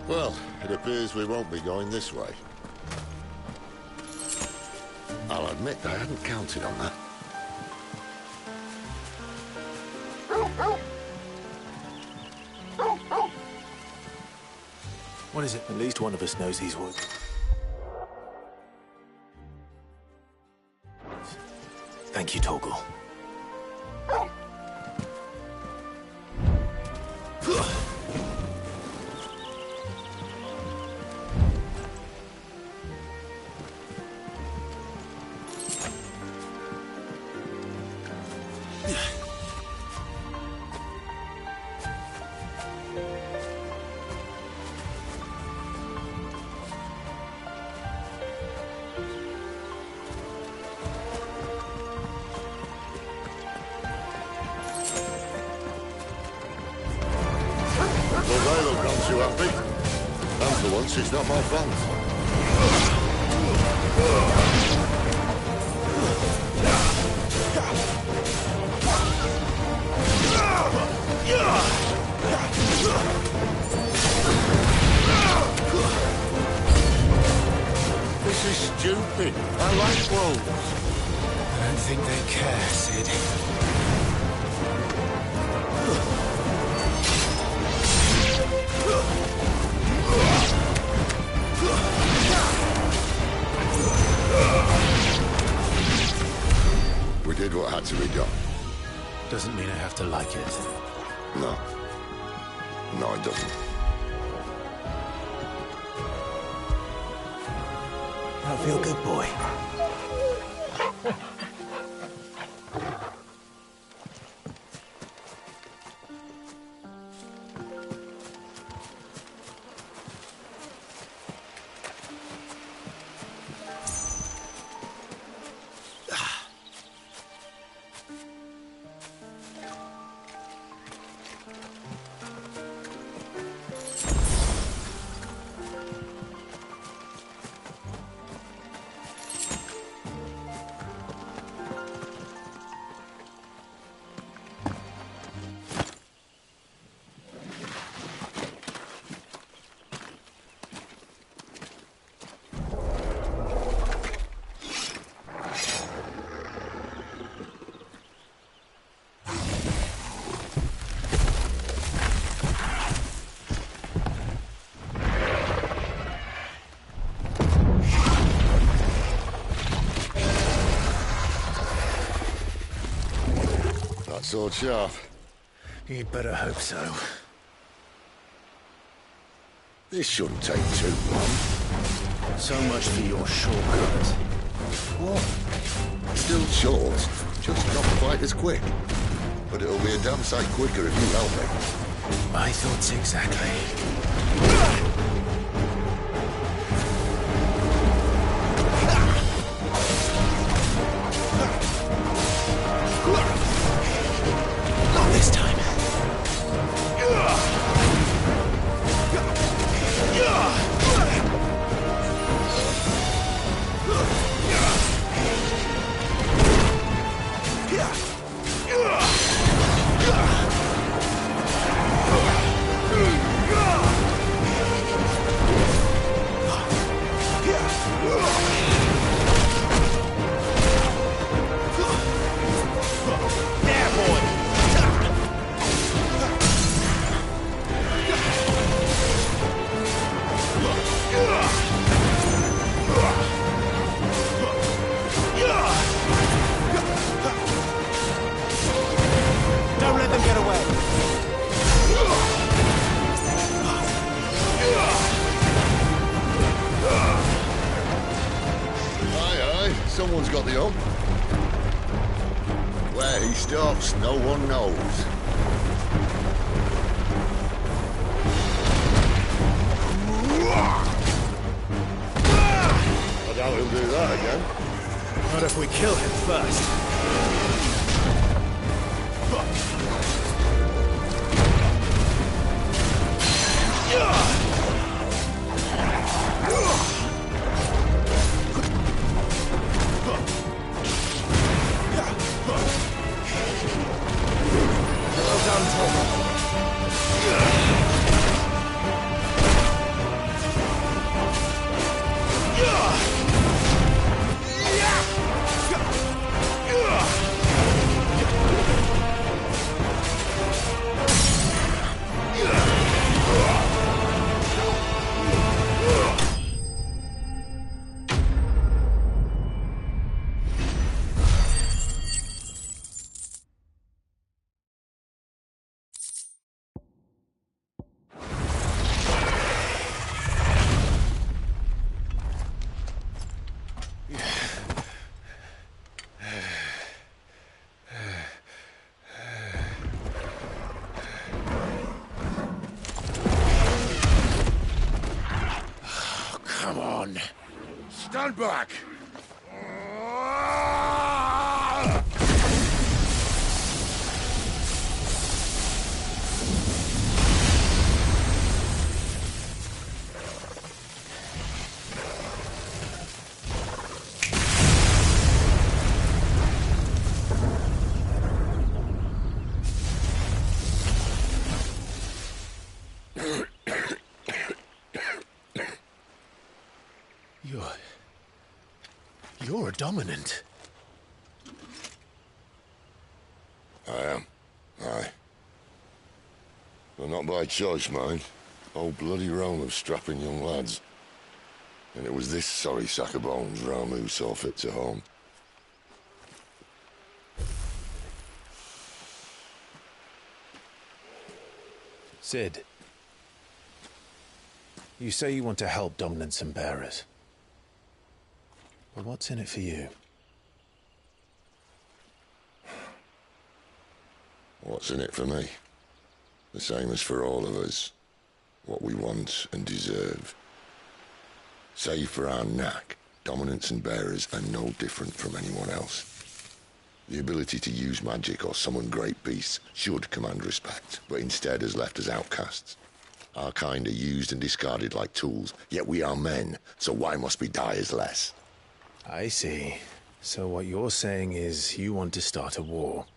Well, it appears we won't be going this way. I'll admit I hadn't counted on that. What is it? At least one of us knows he's working. Thank you, Torgal. Well, they look none too happy. And for once, it's not my fault. This is stupid. I like wolves. I don't think they care, Sid. We did what had to be done. Doesn't mean I have to like it. No. No, it doesn't. I feel good, boy. Sword sharp. You'd better hope so. This shouldn't take too long. So much for your shortcut. What? Still short, just not quite as quick. But it'll be a damn sight quicker if you help me. My thoughts exactly. Not this time. Don't let them get away. Aye, someone's got the hump. Where he stops, no one knows. I doubt he'll do that again. Not if we kill him first. Come on. Stand back! You're a dominant. I am. Aye. But not by choice, mind. Whole bloody realm of strapping young lads. And it was this sorry sack of bones Ramu saw fit to home. Sid, you say you want to help dominants and bearers. But what's in it for you? What's in it for me? The same as for all of us. What we want and deserve. Save for our knack, dominants and bearers are no different from anyone else. The ability to use magic or summon great beasts should command respect, but instead has left us outcasts. Our kind are used and discarded like tools, yet we are men, so why must we die as less? I see. So what you're saying is you want to start a war.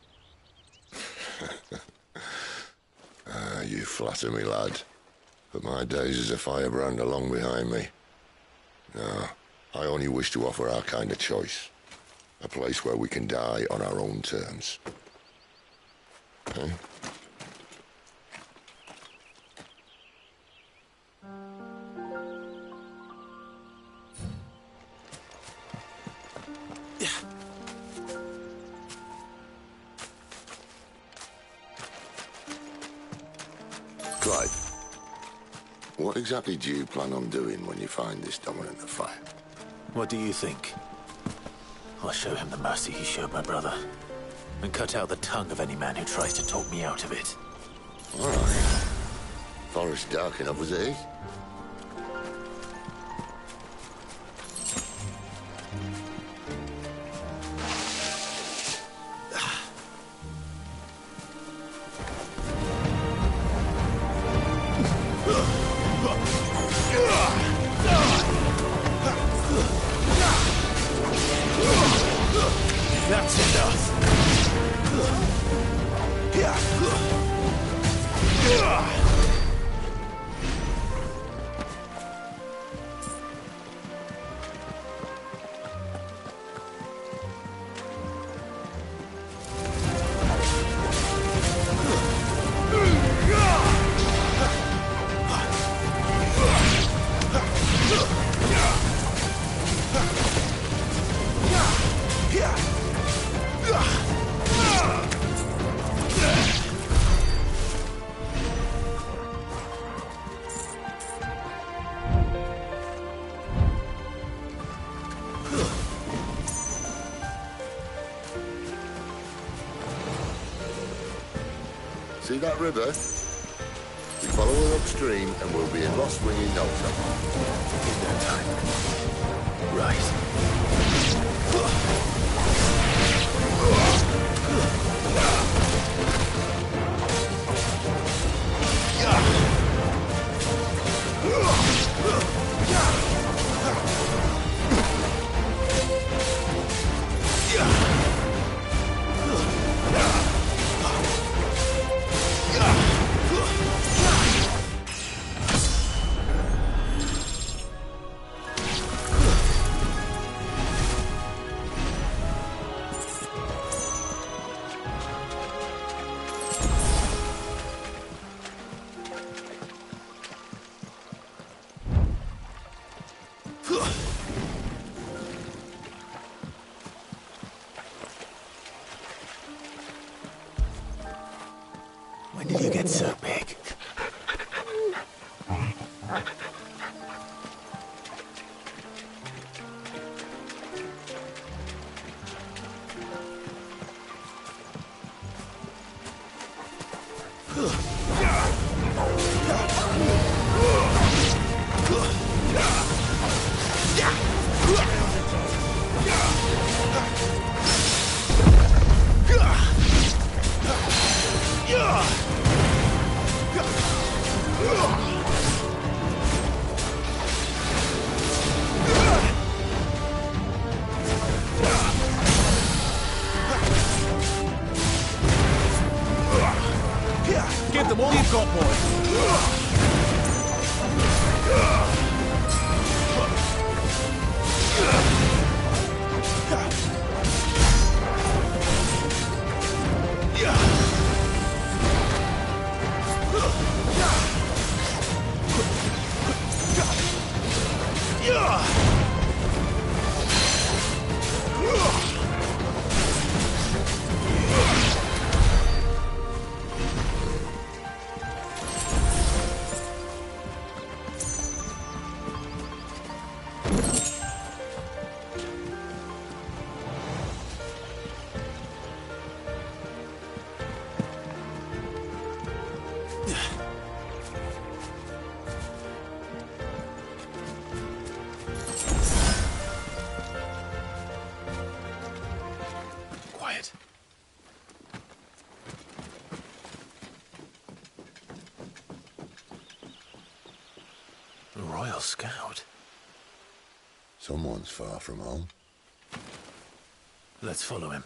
You flatter me, lad. But my days as a firebrand are long behind me. No, I only wish to offer our kind a choice. A place where we can die on our own terms. Eh? Clyde. What exactly do you plan on doing when you find this dominant of fire? What do you think? I'll show him the mercy he showed my brother, and cut out the tongue of any man who tries to talk me out of it. All right. Forest dark enough as it is. That's enough. See that river? We follow her upstream and we'll be in Lost Wing in no time. In no time. Right. When did you get so big? Give them all you've got, boy. Quiet. A Royal Scout. Someone's far from home. Let's follow him.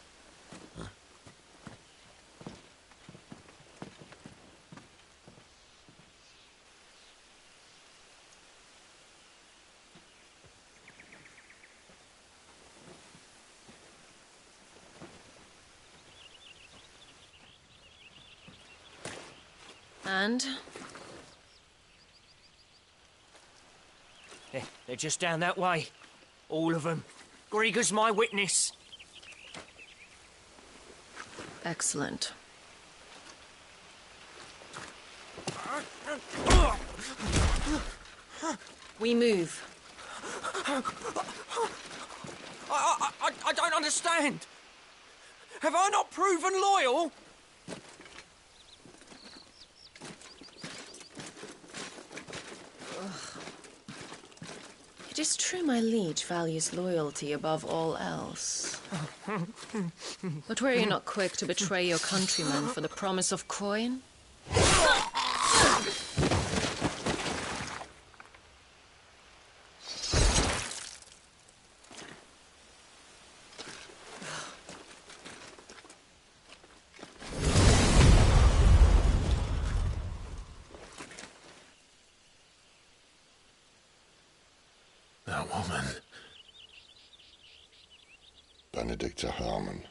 And? They're just down that way. All of them. Grieger's my witness. Excellent. We move. I don't understand. Have I not proven loyal? It is true my liege values loyalty above all else. But were you not quick to betray your countrymen for the promise of coin? That woman. Benedicta Harmon,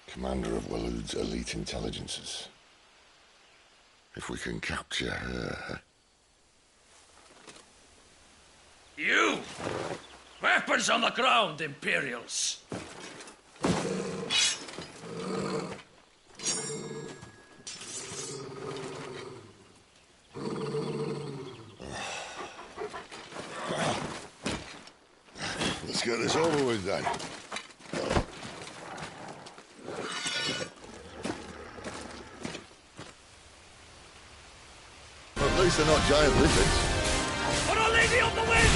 commander of Waloed's elite intelligences. If we can capture her... You! Weapons on the ground, Imperials! Let's get this over with then. At least they're not giant lizards. For Our Lady of the Wind!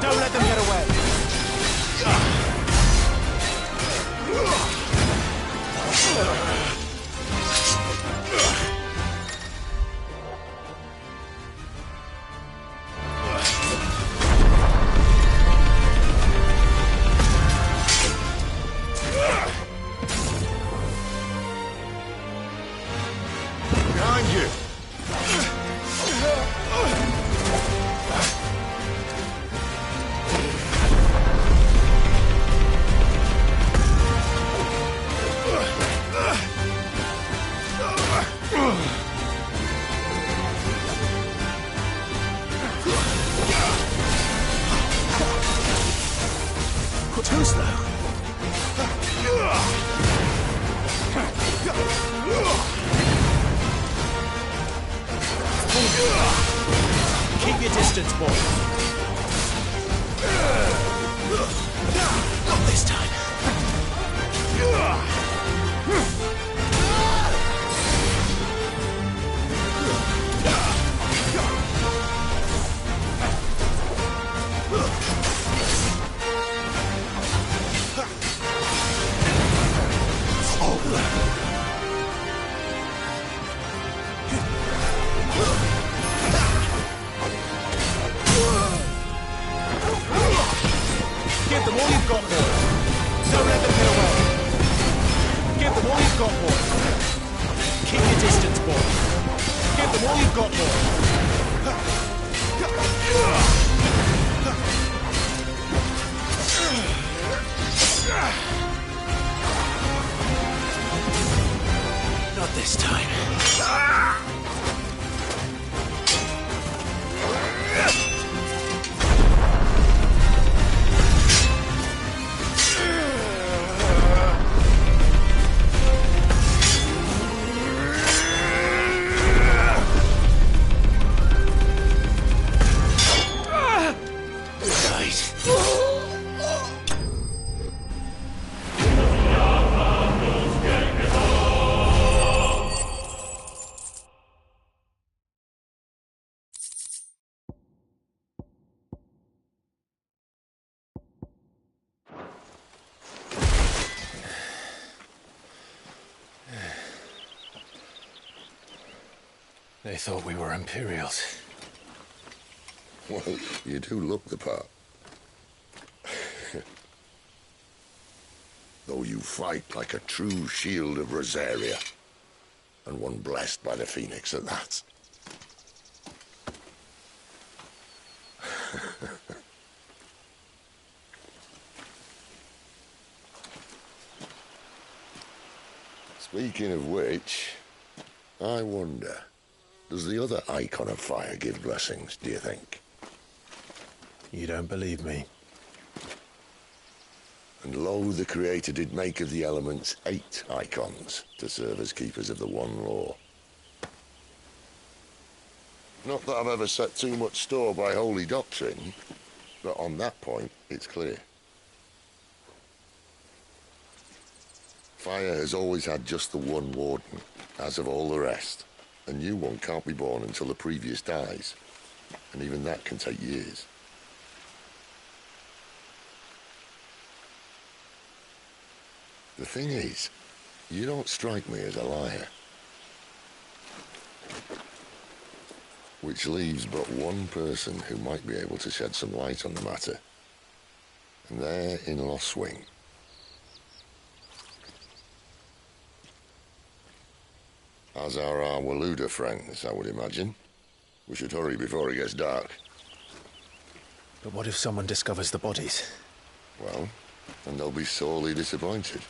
Don't let them get away. Behind you! Too slow. Keep your distance, boy. Not this time. Give them all you've got, boy. Don't let them get away. Give them all you've got, boy. Keep your distance, boy. Give them all you've got, boy. Not this time. They thought we were Imperials. Well, you do look the part. Though you fight like a true shield of Rosaria. And one blessed by the Phoenix at that. Speaking of which, I wonder, does the other icon of fire give blessings, do you think? You don't believe me? And lo, the Creator did make of the elements 8 icons to serve as keepers of the one law. Not that I've ever set too much store by holy doctrine, but on that point, it's clear. Fire has always had just the one warden, as of all the rest. A new one can't be born until the previous dies, and even that can take years. The thing is, you don't strike me as a liar. Which leaves but one person who might be able to shed some light on the matter. And they're in Lost Swing. As are our Waluda friends, I would imagine. We should hurry before it gets dark. But what if someone discovers the bodies? Well, then they'll be sorely disappointed.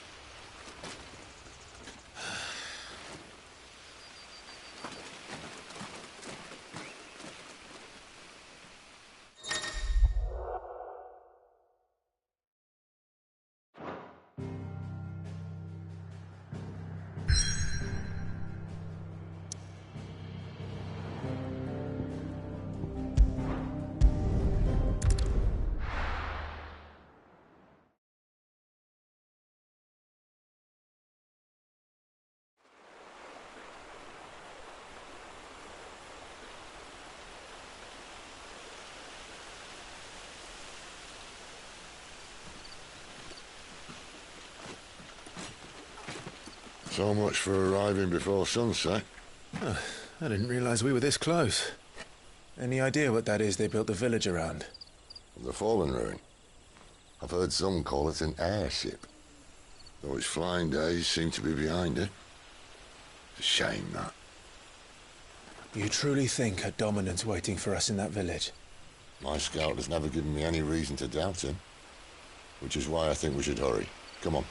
So much for arriving before sunset. Oh, I didn't realize we were this close. Any idea what that is they built the village around? The Fallen Ruin. I've heard some call it an airship. Though its flying days seem to be behind it. It's a shame, that. You truly think a dominant's waiting for us in that village? My scout has never given me any reason to doubt him. Which is why I think we should hurry. Come on.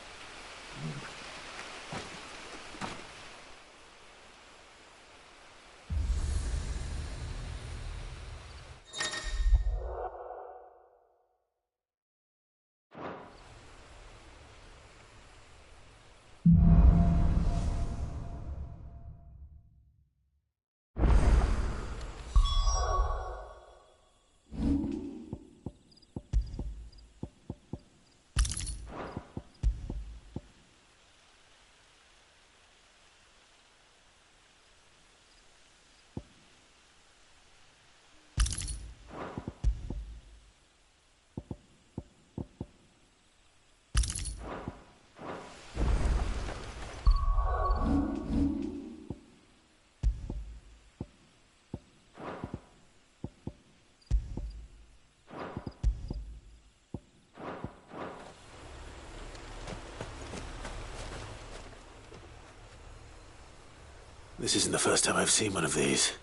This isn't the first time I've seen one of these.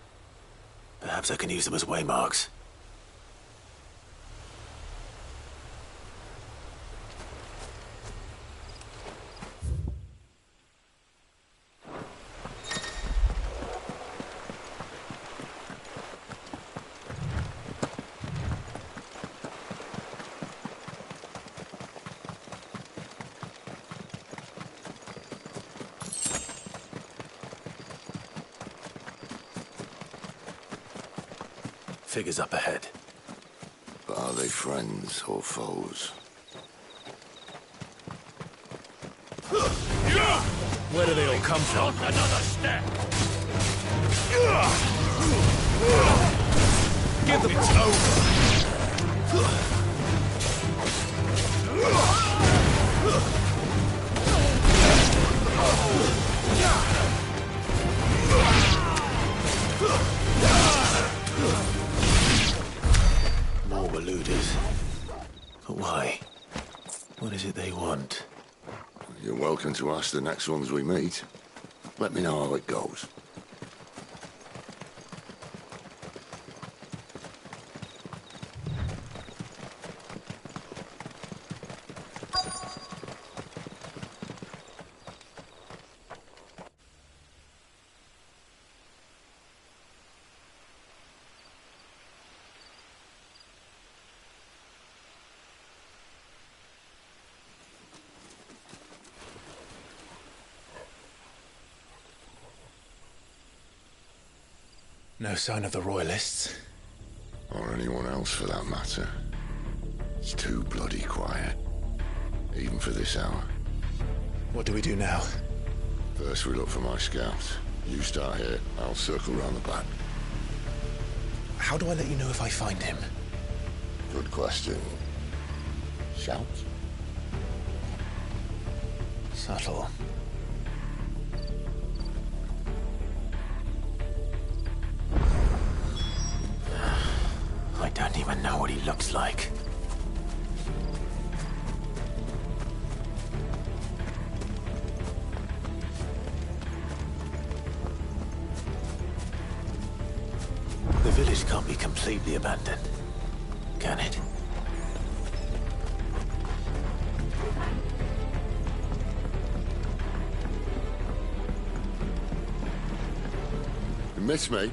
Perhaps I can use them as waymarks. Figures up ahead. But are they friends or foes? Where do they all come from? Not another step! Give them it's over! welcome to ask the next ones we meet. Let me know how it goes. No sign of the Royalists. Or anyone else for that matter. It's too bloody quiet. Even for this hour. What do we do now? First we look for my scouts. You start here, I'll circle round the back. How do I let you know if I find him? Good question. Shout? Subtle. I don't even know what he looks like. The village can't be completely abandoned, can it? You miss me?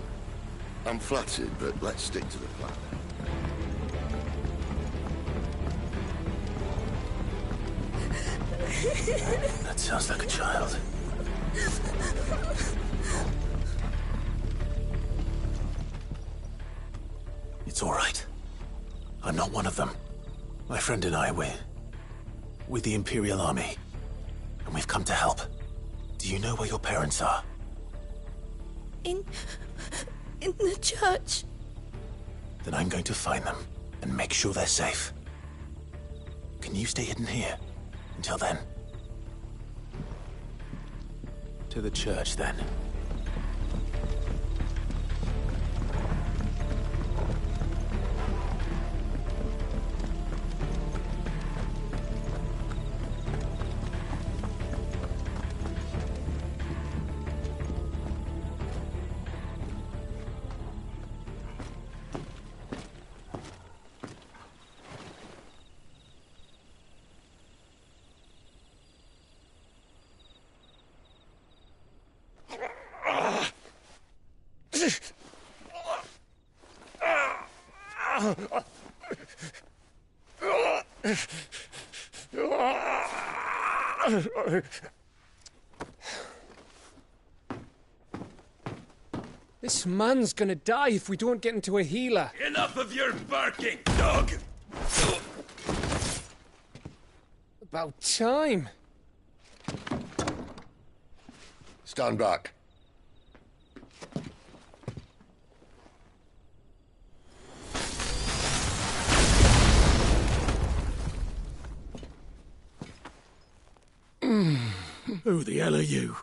I'm flattered, but let's stick to the plan. That sounds like a child. It's all right. I'm not one of them. My friend and I, we're with the Imperial Army. And we've come to help. Do you know where your parents are? In the church. Then I'm going to find them and make sure they're safe. Can you stay hidden here until then? To the church, then. This man's gonna die if we don't get into a healer. Enough of your barking, dog! About time. Stand back. Who the hell are you?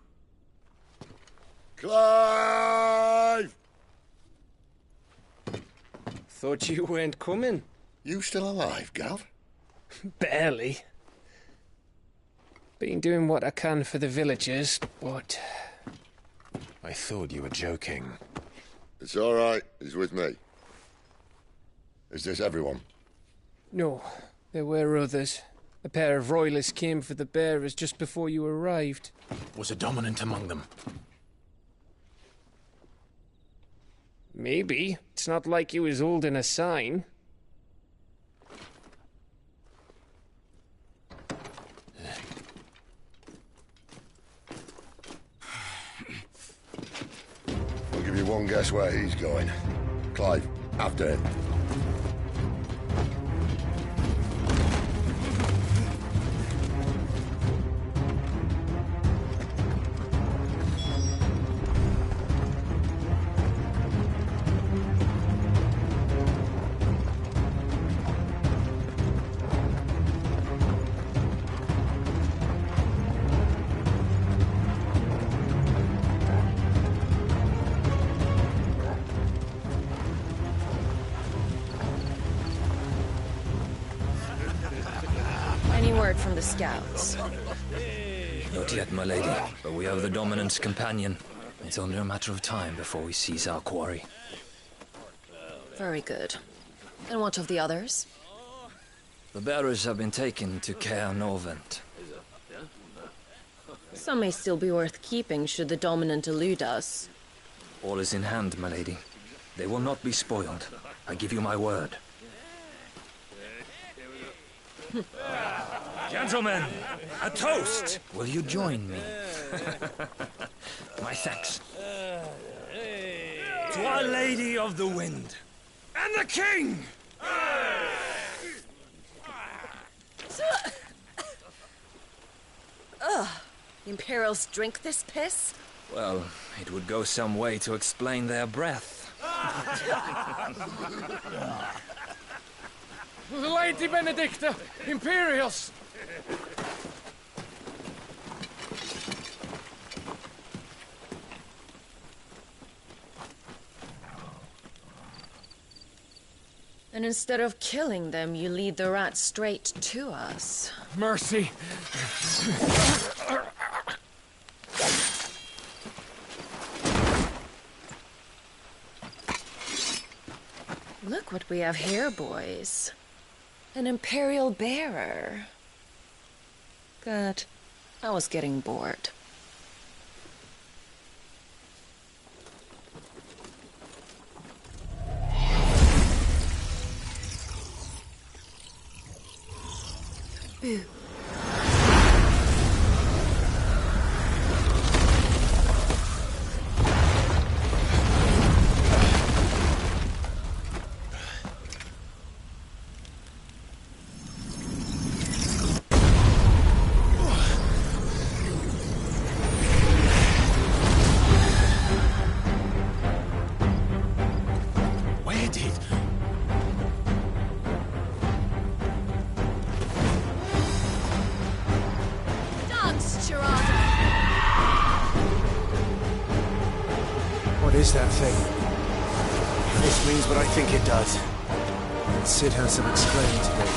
Clive! Thought you weren't coming. You still alive, Gav? Barely. Been doing what I can for the villagers, but... I thought you were joking. It's all right. He's with me. Is this everyone? No, there were others. A pair of royalists came for the bearers just before you arrived. Was a dominant among them? Maybe. It's not like he was holding a sign. I'll give you one guess where he's going. Clive, after him. Any word from the scouts? Not yet, my lady, but we have the dominant's companion. It's only a matter of time before we seize our quarry. Very good. And what of the others? The bearers have been taken to Caer Norvent. Some may still be worth keeping should the dominant elude us. All is in hand, my lady. They will not be spoiled. I give you my word. Gentlemen, a toast! Will you join me? My thanks. To Our Lady of the Wind and the King! Ugh. The Imperials drink this piss? Well, it would go some way to explain their breath. Lady Benedicta! Imperials! And instead of killing them, you lead the rats straight to us. Mercy! Look what we have here, boys. An Imperial bearer. Good. I was getting bored. Boo. Where did... What is that thing? If this means what I think it does, then Sid has some explaining to do.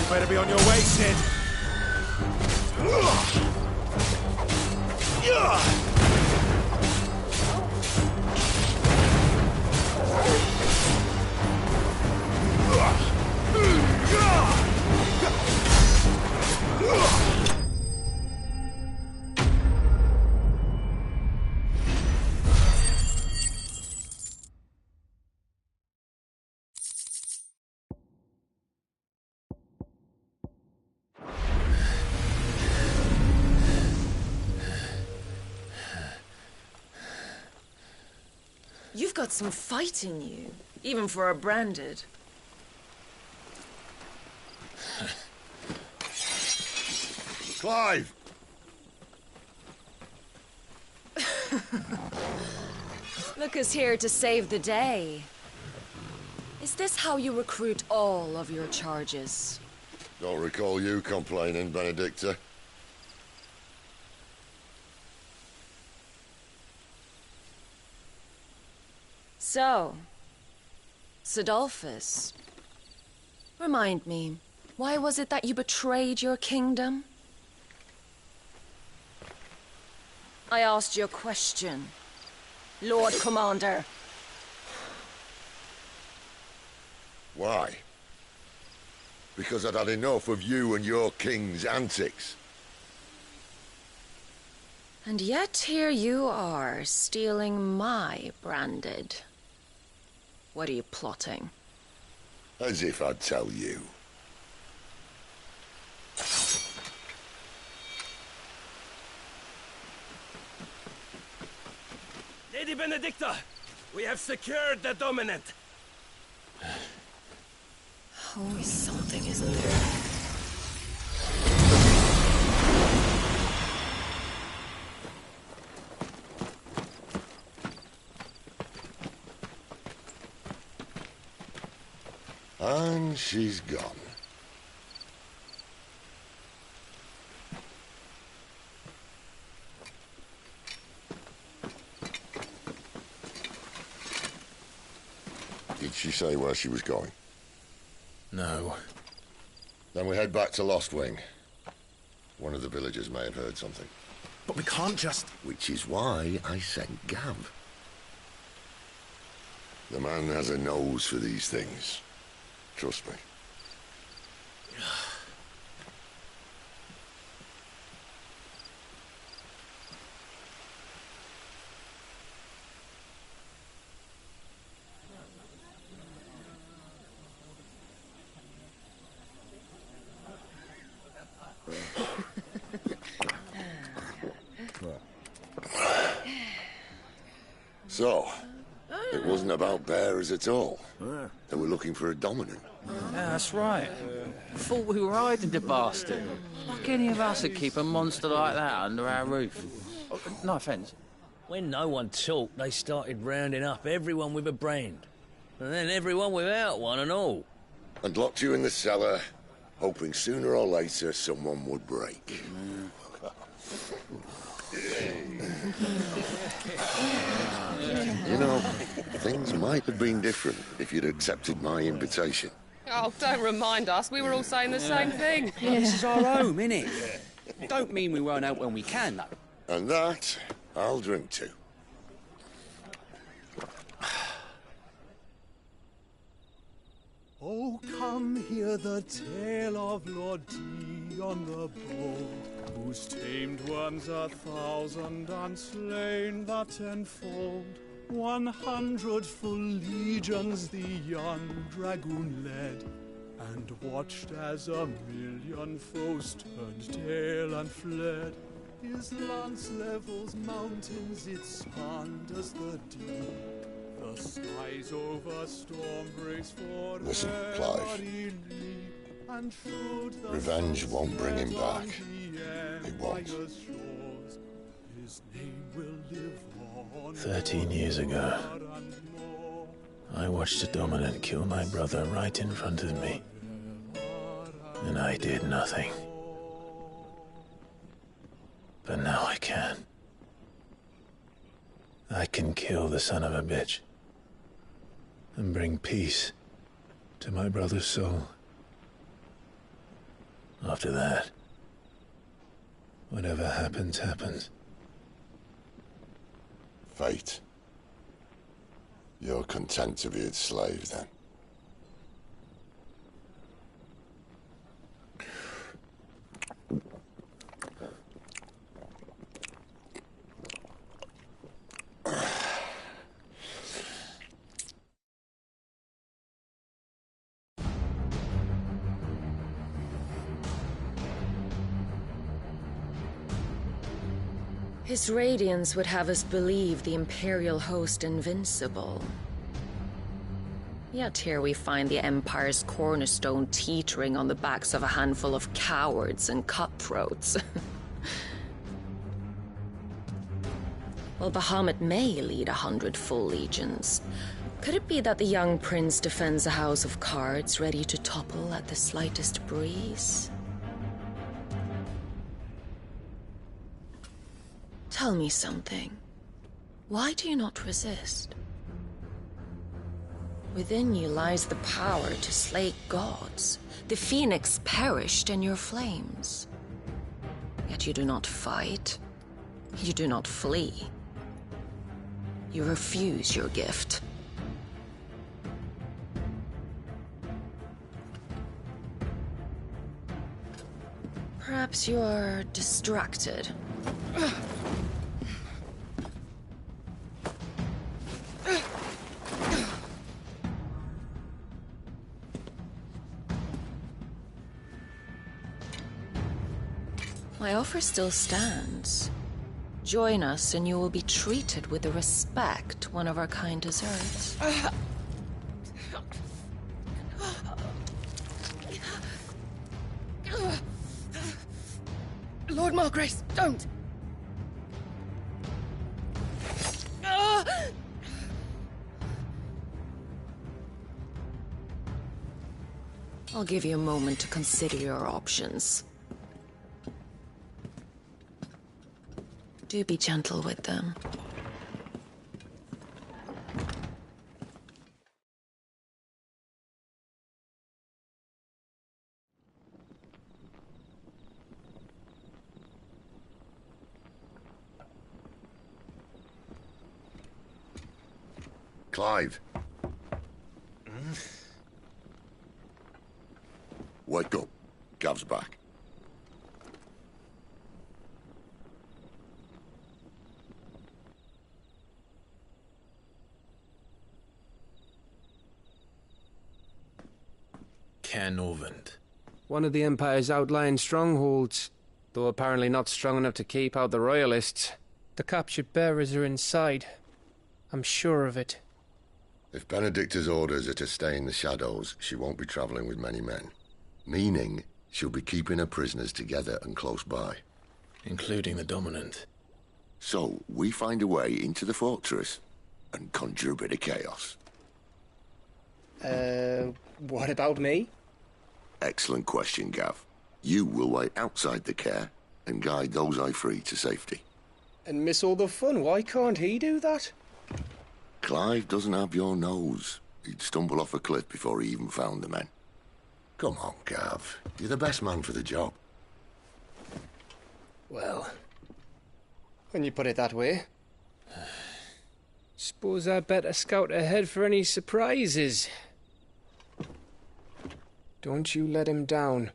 Better be on your way, Sid. You've got some fight in you, even for a branded. Clive! Look who's here to save the day. Is this how you recruit all of your charges? Don't recall you complaining, Benedicta. So, Sidolphus, remind me, why was it that you betrayed your kingdom? I asked you a question, Lord Commander. Why? Because I'd had enough of you and your king's antics. And yet here you are, stealing my branded. What are you plotting? As if I'd tell you. Lady Benedicta, we have secured the dominant. Always something, isn't there? And she's gone. Did she say where she was going? No. Then we head back to Lost Wing. One of the villagers may have heard something. But we can't just... Which is why I sent Gav. The man has a nose for these things. Trust me. So, it wasn't about bearers at all. They were looking for a dominant. Yeah, that's right. Thought we were hiding the bastard. Like any of us would keep a monster like that under our roof. Oh, no offence. When no one talked, they started rounding up everyone with a brand. And then everyone without one and all. And locked you in the cellar, hoping sooner or later someone would break. You know, things might have been different if you'd accepted my invitation. Oh, don't remind us. We were all saying the same thing. This is our home, innit? Don't mean we won't out when we can, though. And that, I'll drink to. Oh, come hear the tale of Lord Dion the Bold, who's tamed worms 1,000 and slain the 10-fold. 100 full legions the young dragoon led, and watched as 1,000,000 foes turned tail and fled. His lance levels mountains, it spanned as the deep. The skies over storm breaks for Listen, Clive. Revenge won't bring him back. It won't. 13 years ago, I watched a dominant kill my brother right in front of me. And I did nothing. But now I can. I can kill the son of a bitch. And bring peace to my brother's soul. After that, whatever happens, happens. Fate. You're content to be its slave, then? His radiance would have us believe the Imperial host invincible. Yet here we find the Empire's cornerstone teetering on the backs of a handful of cowards and cutthroats. Well, Bahamut may lead 100 full legions. Could it be that the young prince defends a house of cards ready to topple at the slightest breeze? Tell me something. Why do you not resist? Within you lies the power to slay gods. The phoenix perished in your flames. Yet you do not fight. You do not flee. You refuse your gift. Perhaps you're distracted. My offer still stands. Join us and you will be treated with the respect one of our kind deserves. Lord Margrace, don't! I'll give you a moment to consider your options. Do be gentle with them. Clive. Wake up. Gav's back. Caernarvon. One of the Empire's outlying strongholds, though apparently not strong enough to keep out the Royalists. The captured bearers are inside. I'm sure of it. If Benedicta's orders are to stay in the shadows, she won't be travelling with many men. Meaning, she'll be keeping her prisoners together and close by. Including the Dominant. So, we find a way into the fortress and conjure a bit of chaos. What about me? Excellent question, Gav. You will wait outside the care and guide those I free to safety. And miss all the fun. Why can't he do that? Clive doesn't have your nose. He'd stumble off a cliff before he even found the men. Come on, Gav. You're the best man for the job. Well, when you put it that way. Suppose I'd better scout ahead for any surprises. Don't you let him down.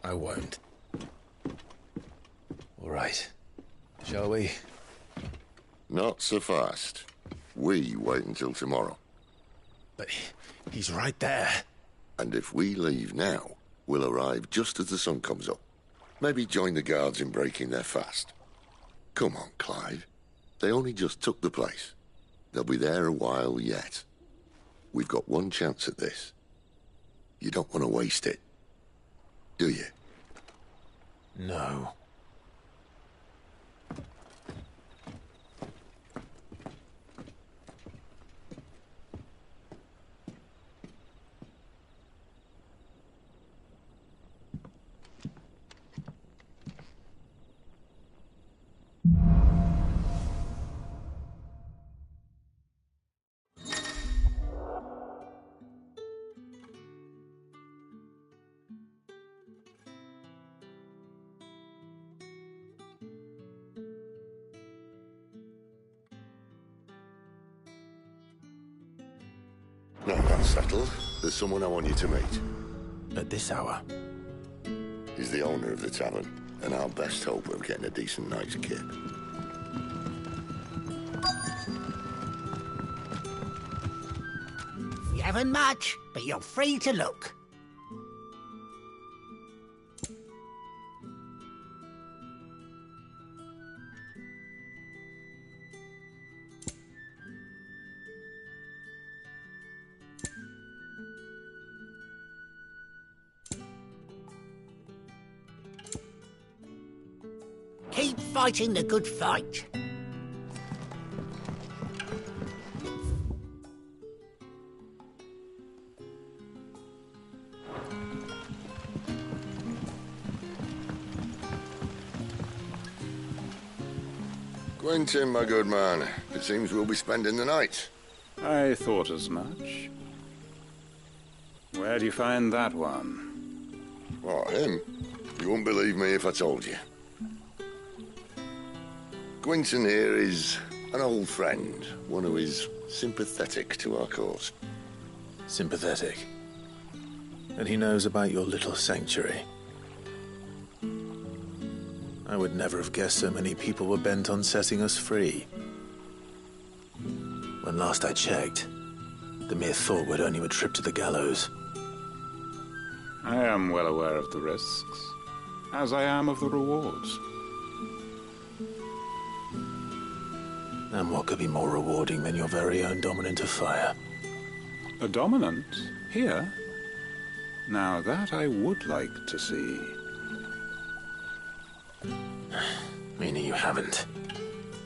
I won't. All right. Shall we? Not so fast. We wait until tomorrow. But he's right there. And if we leave now, we'll arrive just as the sun comes up. Maybe join the guards in breaking their fast. Come on, Clive. They only just took the place. They'll be there a while yet. We've got one chance at this. You don't want to waste it, do you? No. Now that's settled. There's someone I want you to meet. At this hour? He's the owner of the tavern, and our best hope of getting a decent night's kip. You haven't much, but you're free to look. Keep fighting the good fight. Quentin, my good man. It seems we'll be spending the night. I thought as much. Where do you find that one? What, him? You wouldn't believe me if I told you. Quentin here is an old friend, one who is sympathetic to our cause. Sympathetic? And he knows about your little sanctuary. I would never have guessed so many people were bent on setting us free. When last I checked, the mere thought would earn you a trip to the gallows. I am well aware of the risks, as I am of the rewards. And what could be more rewarding than your very own dominant of fire? A dominant? Here? Now that I would like to see. Meaning you haven't?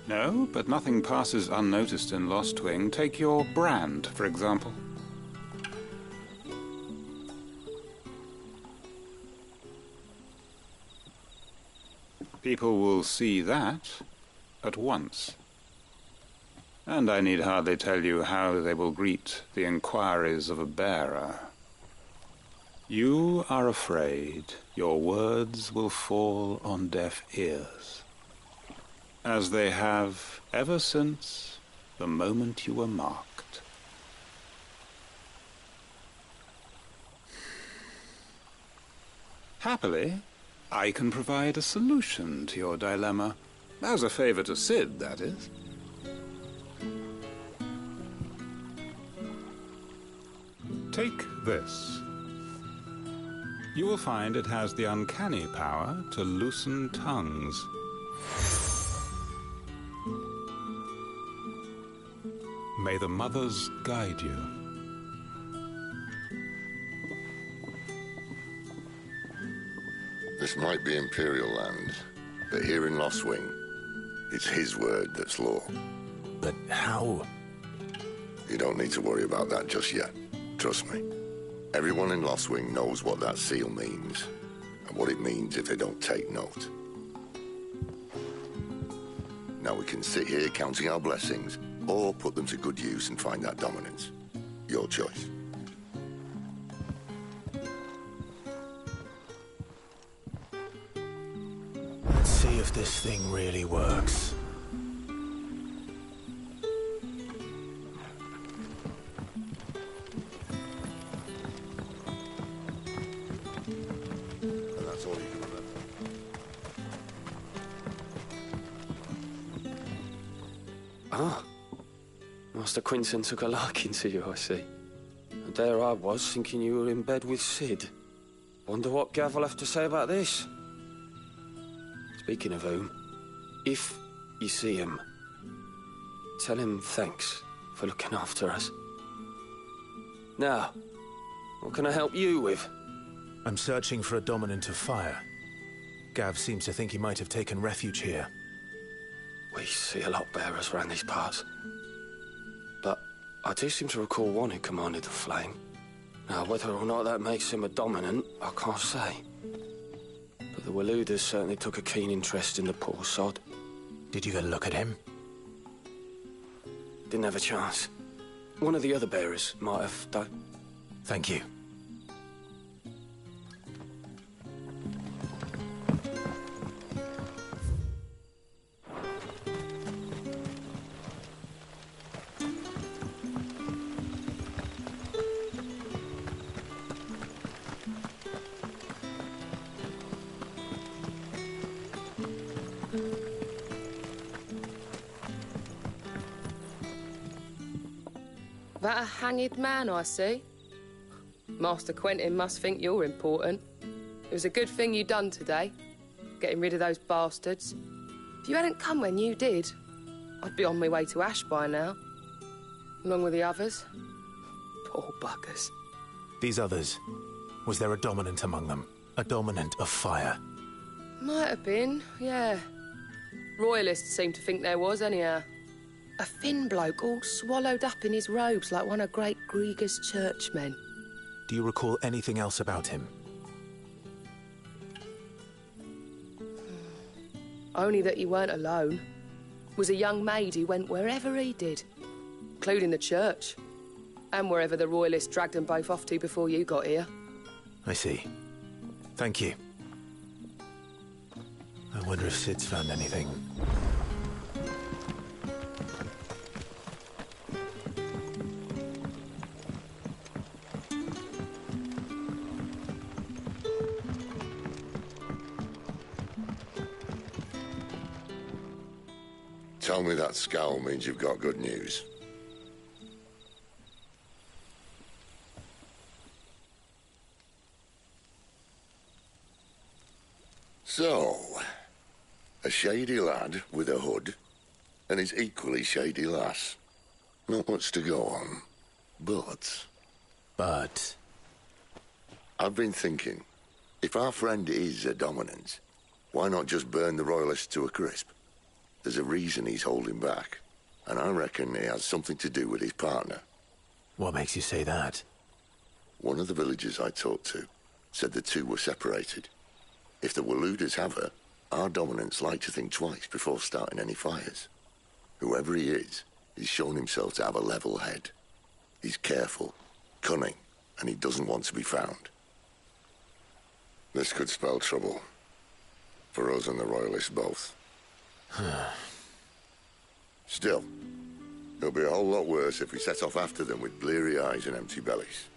No, but nothing passes unnoticed in Lostwing. Take your brand, for example. People will see that at once. And I need hardly tell you how they will greet the inquiries of a bearer. You are afraid your words will fall on deaf ears, as they have ever since the moment you were marked. Happily, I can provide a solution to your dilemma, as a favor to Sid, that is. Take this. You will find it has the uncanny power to loosen tongues. May the mothers guide you. This might be Imperial land, but here in Lostwing, it's his word that's law. But how? You don't need to worry about that just yet. Trust me. Everyone in Lostwing knows what that seal means, and what it means if they don't take note. Now we can sit here counting our blessings, or put them to good use and find that dominance. Your choice. Let's see if this thing really works. And that's all you can remember. Ah. Master Quinton took a liking to you, I see. And there I was, thinking you were in bed with Sid. Wonder what Gav will have to say about this. Speaking of whom, if you see him, tell him thanks for looking after us. Now, what can I help you with? I'm searching for a dominant of fire. Gav seems to think he might have taken refuge here. We see a lot bearers around these parts. But I do seem to recall one who commanded the flame. Now, whether or not that makes him a dominant, I can't say. But the Waluders certainly took a keen interest in the poor sod. Did you get a look at him? Didn't have a chance. One of the other bearers might have done. Thank you. That a hanged man, I see. Master Quentin must think you're important. It was a good thing you done today, getting rid of those bastards. If you hadn't come when you did, I'd be on my way to Ash by now, along with the others. Poor buggers. These others, was there a dominant among them? A dominant of fire? Might have been, yeah. Royalists seem to think there was, anyhow. A thin bloke all swallowed up in his robes like one of Great Grieger's churchmen. Do you recall anything else about him? Only that he weren't alone. Was a young maid who went wherever he did, including the church, and wherever the Royalists dragged them both off to before you got here. I see. Thank you. I wonder if Sid's found anything. Tell me that scowl means you've got good news. So, a shady lad with a hood, and his equally shady lass. Not much to go on, but... But? I've been thinking, if our friend is a dominant, why not just burn the Royalists to a crisp? There's a reason he's holding back, and I reckon it has something to do with his partner. What makes you say that? One of the villagers I talked to said the two were separated. If the Waluders have her, our dominants like to think twice before starting any fires. Whoever he is, he's shown himself to have a level head. He's careful, cunning, and he doesn't want to be found. This could spell trouble. For us and the Royalists both. Still, it'll be a whole lot worse if we set off after them with bleary eyes and empty bellies.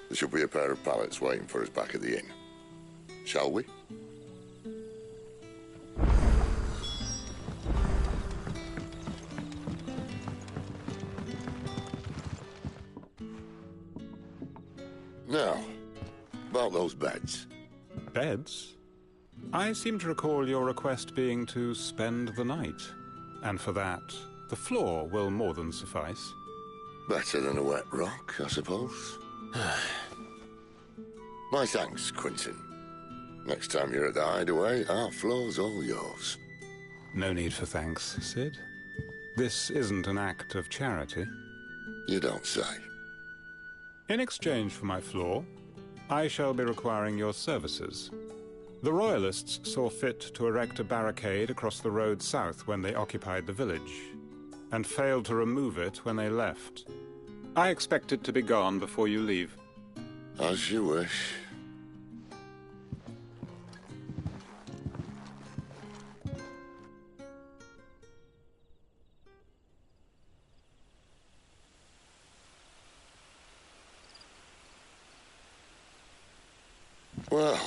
There should be a pair of pallets waiting for us back at the inn. Shall we? Now, about those beds. Beds? I seem to recall your request being to spend the night. And for that, the floor will more than suffice. Better than a wet rock, I suppose. My thanks, Quentin. Next time you're at the hideaway, our floor's all yours. No need for thanks, Sid. This isn't an act of charity. You don't say. In exchange for my floor, I shall be requiring your services. The Royalists saw fit to erect a barricade across the road south when they occupied the village, and failed to remove it when they left. I expect it to be gone before you leave. As you wish. Well,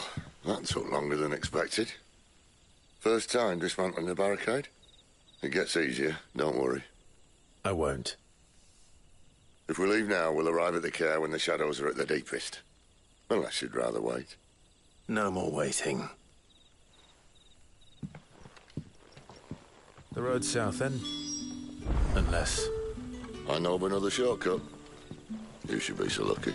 that took longer than expected. First time dismantling the barricade? It gets easier, don't worry. I won't. If we leave now, we'll arrive at the care when the shadows are at their deepest. Unless you'd rather wait. No more waiting. The road south, then? Unless... I know of another shortcut. You should be so lucky.